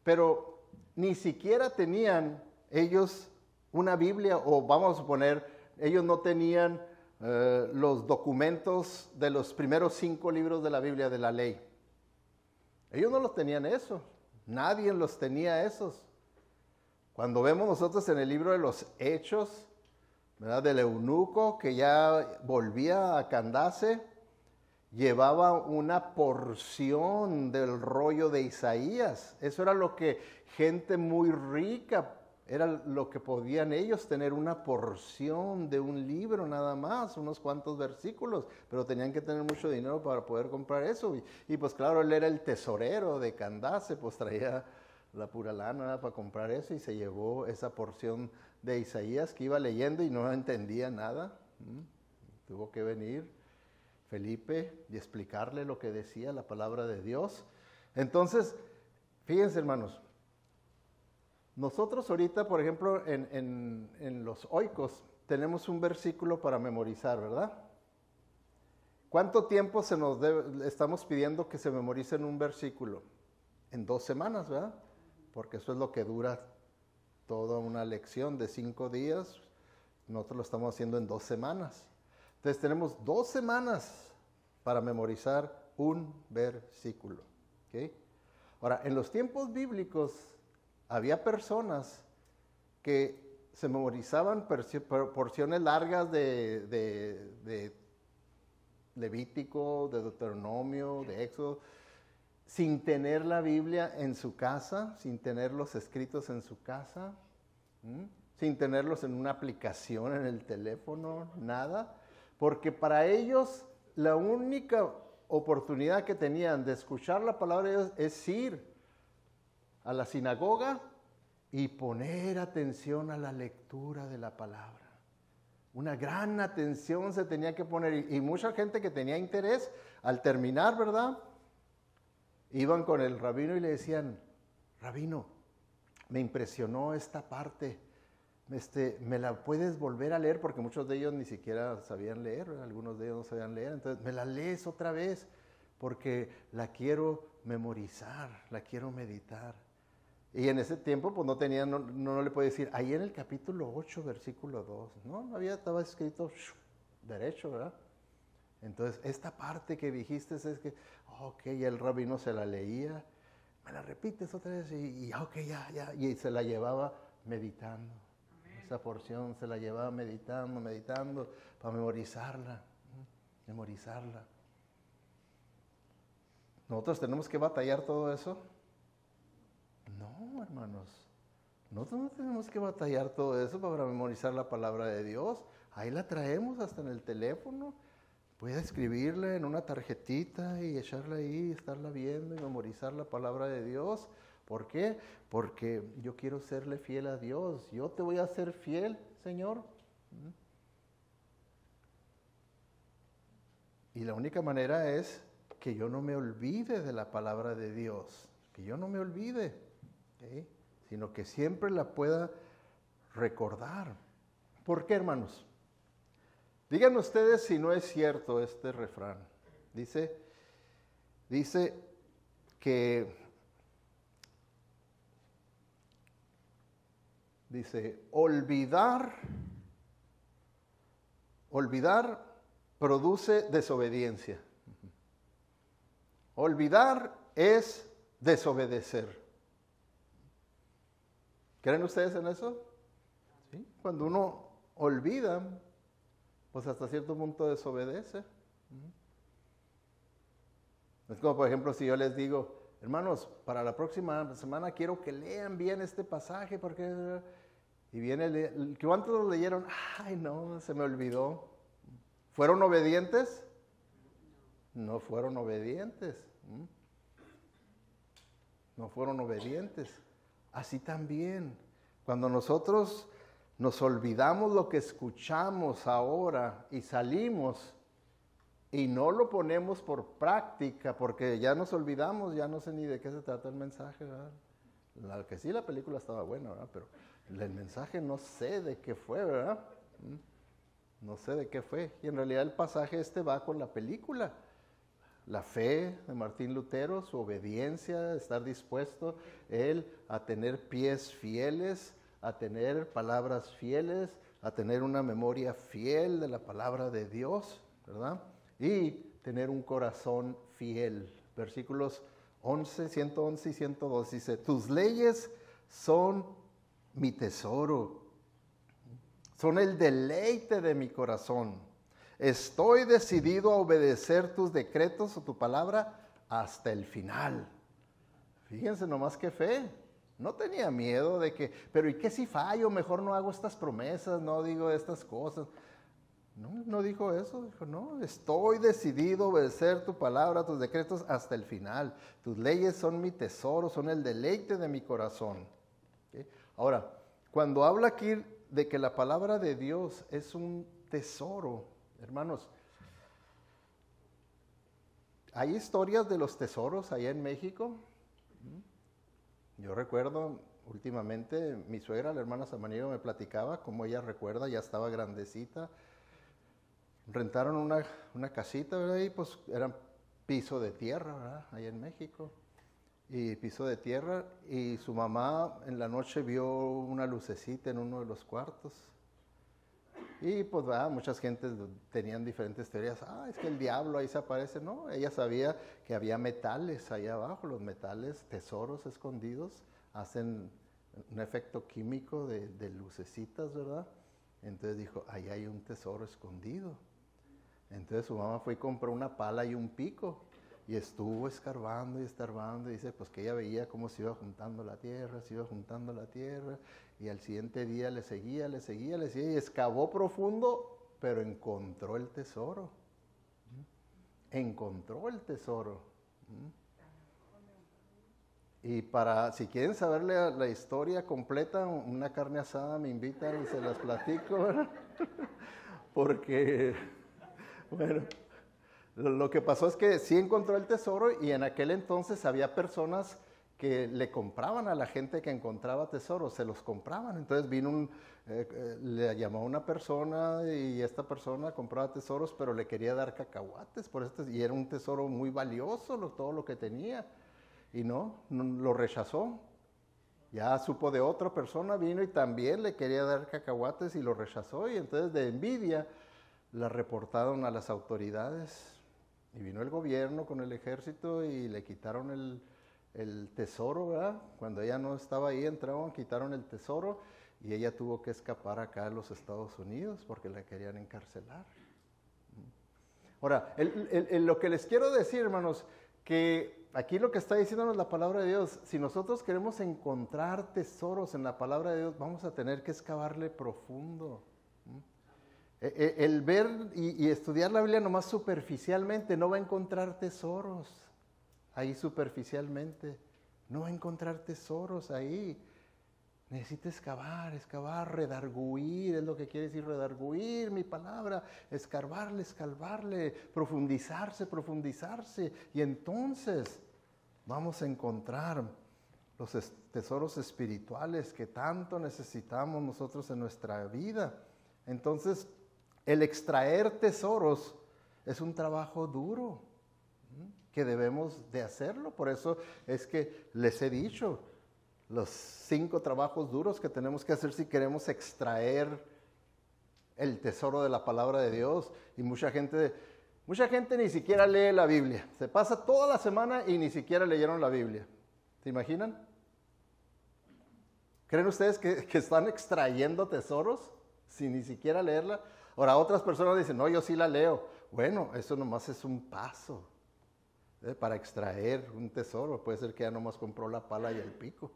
Pero ni siquiera tenían ellos una Biblia, o vamos a suponer, ellos no tenían los documentos de los primeros 5 libros de la Biblia de la ley. Ellos no los tenían eso, nadie los tenía esos. Cuando vemos nosotros en el libro de los Hechos, ¿verdad?, del eunuco que ya volvía a Candace, llevaba una porción del rollo de Isaías. Eso era lo que gente muy rica era lo que podían ellos tener, una porción de un libro nada más, unos cuantos versículos, pero tenían que tener mucho dinero para poder comprar eso. Y pues claro, él era el tesorero de Candace, pues traía la pura lana para comprar eso y se llevó esa porción de Isaías que iba leyendo y no entendía nada. Tuvo que venir Felipe y explicarle lo que decía la palabra de Dios. Entonces, fíjense, hermanos, nosotros ahorita, por ejemplo, en los oikos, tenemos un versículo para memorizar, ¿verdad? ¿Cuánto tiempo estamos pidiendo que se memoricen un versículo? En 2 semanas, ¿verdad? Porque eso es lo que dura toda una lección de 5 días. Nosotros lo estamos haciendo en 2 semanas. Entonces tenemos 2 semanas para memorizar un versículo. ¿Okay? Ahora, en los tiempos bíblicos había personas que se memorizaban porciones largas de Levítico, de Deuteronomio, de Éxodo, sin tener la Biblia en su casa, sin tener los escritos en su casa, sin tenerlos en una aplicación en el teléfono, nada, porque para ellos la única oportunidad que tenían de escuchar la palabra de Dios es ir a la sinagoga y poner atención a la lectura de la palabra. Una gran atención se tenía que poner, y mucha gente que tenía interés, al terminar, ¿verdad?, iban con el rabino y le decían: rabino, me impresionó esta parte, ¿me la puedes volver a leer? Porque muchos de ellos ni siquiera sabían leer, algunos de ellos no sabían leer, entonces me la lees otra vez, porque la quiero memorizar, la quiero meditar. Y en ese tiempo pues no le puede decir, ahí en el capítulo 8, versículo 2, no estaba escrito derecho, ¿verdad? Entonces, esta parte que dijiste es que, ok, y el rabino se la leía, me la repites otra vez y ok, ya, y se la llevaba meditando. Amén. Esa porción se la llevaba meditando, para memorizarla. ¿Nosotros tenemos que batallar todo eso? No, hermanos. Nosotros no tenemos que batallar todo eso para memorizar la palabra de Dios. Ahí la traemos hasta en el teléfono. Puede escribirla en una tarjetita y echarla ahí, estarla viendo y memorizar la palabra de Dios. ¿Por qué? Porque yo quiero serle fiel a Dios. Yo te voy a ser fiel, Señor. Y la única manera es que yo no me olvide de la palabra de Dios. Que yo no me olvide, ¿sí? Sino que siempre la pueda recordar. ¿Por qué, hermanos? Digan ustedes si no es cierto este refrán. Dice olvidar produce desobediencia. Olvidar es desobedecer. ¿Creen ustedes en eso? ¿Sí? Cuando uno olvida, pues hasta cierto punto desobedece. Es como, por ejemplo, si yo les digo, hermanos, para la próxima semana quiero que lean bien este pasaje, porque... Y viene, ¿cuántos lo leyeron? Ay, no, se me olvidó. ¿Fueron obedientes? No fueron obedientes. No fueron obedientes. Así también, cuando nosotros nos olvidamos lo que escuchamos ahora y salimos y no lo ponemos por práctica, porque ya nos olvidamos, ya no sé ni de qué se trata el mensaje, ¿verdad? Que sí, la película estaba buena, ¿verdad? Pero el mensaje no sé de qué fue, ¿verdad? No sé de qué fue. Y en realidad el pasaje va con la película. La fe de Martín Lutero, su obediencia, estar dispuesto él a tener pies fieles, a tener palabras fieles, a tener una memoria fiel de la palabra de Dios, ¿verdad? Y tener un corazón fiel. Versículos 111 y 102 dice, tus leyes son mi tesoro, son el deleite de mi corazón. Estoy decidido a obedecer tus decretos o tu palabra hasta el final. Fíjense nomás qué fe. No tenía miedo de que, pero ¿y qué si fallo? Mejor no hago estas promesas, no digo estas cosas. No dijo eso, dijo, no, estoy decidido a obedecer tu palabra, tus decretos hasta el final. Tus leyes son mi tesoro, son el deleite de mi corazón. ¿Okay? Ahora, cuando habla aquí de que la palabra de Dios es un tesoro, hermanos, hay historias de los tesoros allá en México. Yo recuerdo últimamente, mi suegra, la hermana Samaniego, me platicaba cómo ella recuerda, ya estaba grandecita. Rentaron una casita, ¿verdad? Y pues era piso de tierra, ¿verdad? Allá en México. Y piso de tierra, y su mamá en la noche vio una lucecita en uno de los cuartos. Y pues muchas gentes tenían diferentes teorías. Es que el diablo ahí se aparece. No, ella sabía que había metales ahí abajo. Los metales, tesoros escondidos, hacen un efecto químico de lucecitas, ¿verdad? Entonces dijo, ahí hay un tesoro escondido. Entonces su mamá fue y compró una pala y un pico. Y estuvo escarbando y escarbando. Y dice, pues que ella veía cómo se iba juntando la tierra, se iba juntando la tierra. Y al siguiente día le seguía. Y excavó profundo, pero encontró el tesoro. Encontró el tesoro. Y si quieren saber la historia completa, una carne asada me invitan y se las platico, ¿verdad? Porque, bueno, lo que pasó es que sí encontró el tesoro, y en aquel entonces había personas que le compraban a la gente que encontraba tesoros, se los compraban. Entonces vino le llamó a una persona, y esta persona compraba tesoros, pero le quería dar cacahuates, y era un tesoro muy valioso, todo lo que tenía. Y no lo rechazó. Ya supo de otra persona, vino y también le quería dar cacahuates y lo rechazó. Y entonces de envidia la reportaron a las autoridades. Y vino el gobierno con el ejército y le quitaron el tesoro, ¿verdad? Cuando ella no estaba ahí, entraron, quitaron el tesoro, y ella tuvo que escapar acá a los Estados Unidos porque la querían encarcelar. Ahora, lo que les quiero decir, hermanos, que aquí lo que está diciéndonos la palabra de Dios, si nosotros queremos encontrar tesoros en la palabra de Dios, vamos a tener que excavarle profundo. El ver y estudiar la Biblia nomás superficialmente no va a encontrar tesoros ahí superficialmente. No va a encontrar tesoros ahí. Necesita excavar, redarguir, es lo que quiere decir redarguir mi palabra, escarbarle, profundizarse. Y entonces vamos a encontrar los tesoros espirituales que tanto necesitamos nosotros en nuestra vida. Entonces, el extraer tesoros es un trabajo duro, que debemos de hacerlo. Por eso es que les he dicho los 5 trabajos duros que tenemos que hacer si queremos extraer el tesoro de la palabra de Dios. Y mucha gente ni siquiera lee la Biblia. Se pasa toda la semana y ni siquiera leyeron la Biblia. ¿Se imaginan? ¿Creen ustedes que están extrayendo tesoros sin ni siquiera leerla? Ahora, otras personas dicen, no, yo sí la leo. Bueno, eso nomás es un paso para extraer un tesoro. Puede ser que ya nomás compró la pala y el pico.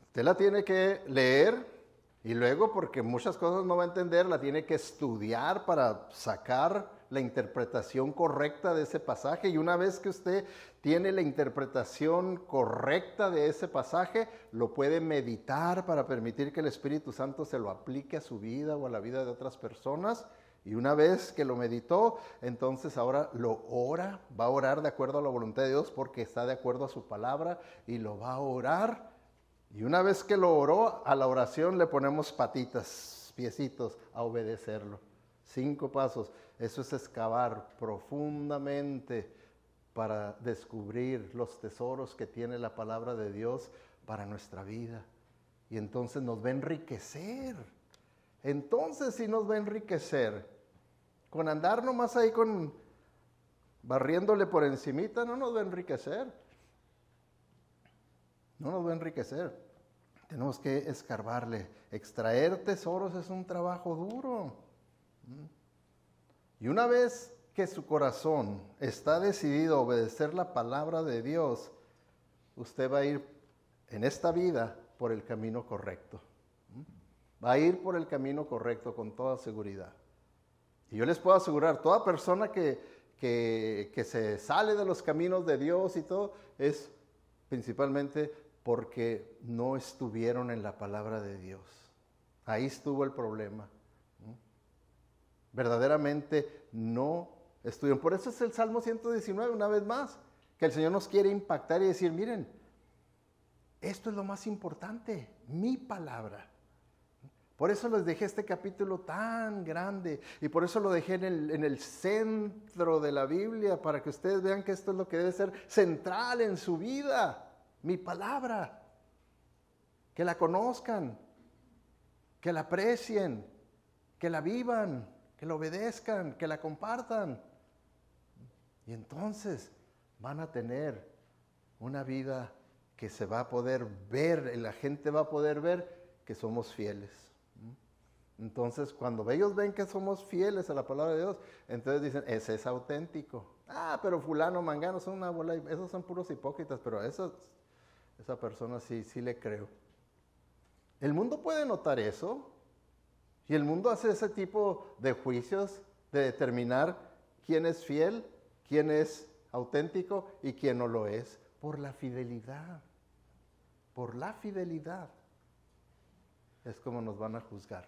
Usted la tiene que leer, y luego, porque muchas cosas no va a entender, la tiene que estudiar para sacar la interpretación correcta de ese pasaje. Y una vez que usted tiene la interpretación correcta de ese pasaje, lo puede meditar para permitir que el Espíritu Santo se lo aplique a su vida o a la vida de otras personas. Y una vez que lo meditó, entonces ahora va a orar de acuerdo a la voluntad de Dios, porque está de acuerdo a su palabra, y lo va a orar. Y una vez que lo oró, a la oración le ponemos patitas, piecitos, a obedecerlo. 5 pasos. Eso es excavar profundamente para descubrir los tesoros que tiene la palabra de Dios para nuestra vida. Y entonces nos va a enriquecer. Entonces sí nos va a enriquecer. Con andar nomás ahí barriéndole por encimita, no nos va a enriquecer. No nos va a enriquecer. Tenemos que escarbarle. Extraer tesoros es un trabajo duro. Y una vez que su corazón está decidido a obedecer la palabra de Dios, usted va a ir en esta vida por el camino correcto. Va a ir por el camino correcto con toda seguridad. Y yo les puedo asegurar, toda persona que se sale de los caminos de Dios y todo, es principalmente porque no estuvieron en la palabra de Dios. Ahí estuvo el problema. Verdaderamente no estuvieron. Por eso es el Salmo 119, una vez más, que el Señor nos quiere impactar y decir, miren, esto es lo más importante, mi palabra. Por eso les dejé este capítulo tan grande y por eso lo dejé en el centro de la Biblia, para que ustedes vean que esto es lo que debe ser central en su vida, mi palabra. Que la conozcan, que la aprecien, que la vivan, que la obedezcan, que la compartan. Y entonces van a tener una vida que se va a poder ver, la gente va a poder ver que somos fieles. Entonces, cuando ellos ven que somos fieles a la palabra de Dios, entonces dicen, ese es auténtico. Ah, pero fulano, mangano, son una bola, esos son puros hipócritas, pero esa persona sí le creo. El mundo puede notar eso, y el mundo hace ese tipo de juicios de determinar quién es fiel, quién es auténtico y quién no lo es, por la fidelidad. Por la fidelidad es como nos van a juzgar.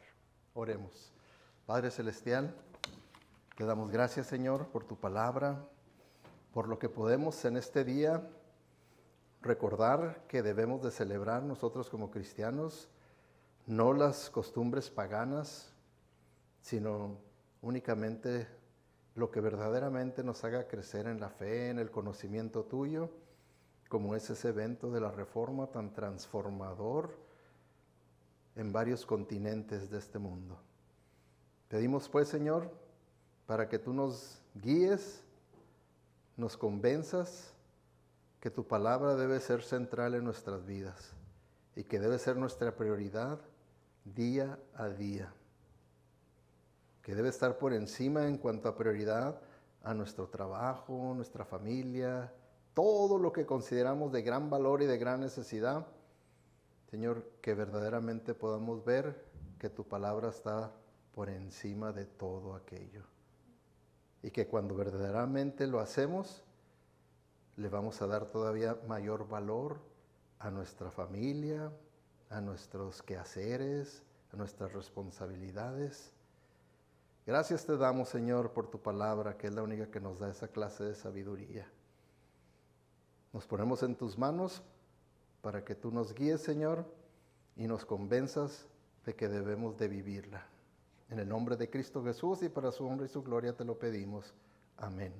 Oremos. Padre Celestial, te damos gracias, Señor, por tu palabra, por lo que podemos en este día recordar que debemos de celebrar nosotros como cristianos, no las costumbres paganas, sino únicamente lo que verdaderamente nos haga crecer en la fe, en el conocimiento tuyo, como es ese evento de la Reforma tan transformador en varios continentes de este mundo. Pedimos pues, Señor, para que tú nos guíes, nos convenzas que tu palabra debe ser central en nuestras vidas y que debe ser nuestra prioridad día a día, que debe estar por encima en cuanto a prioridad a nuestro trabajo, nuestra familia, todo lo que consideramos de gran valor y de gran necesidad. Señor, que verdaderamente podamos ver que tu palabra está por encima de todo aquello. Y que cuando verdaderamente lo hacemos, le vamos a dar todavía mayor valor a nuestra familia, a nuestros quehaceres, a nuestras responsabilidades. Gracias te damos, Señor, por tu palabra, que es la única que nos da esa clase de sabiduría. Nos ponemos en tus manos para que tú nos guíes, Señor, y nos convenzas de que debemos de vivirla. En el nombre de Cristo Jesús y para su honra y su gloria te lo pedimos. Amén.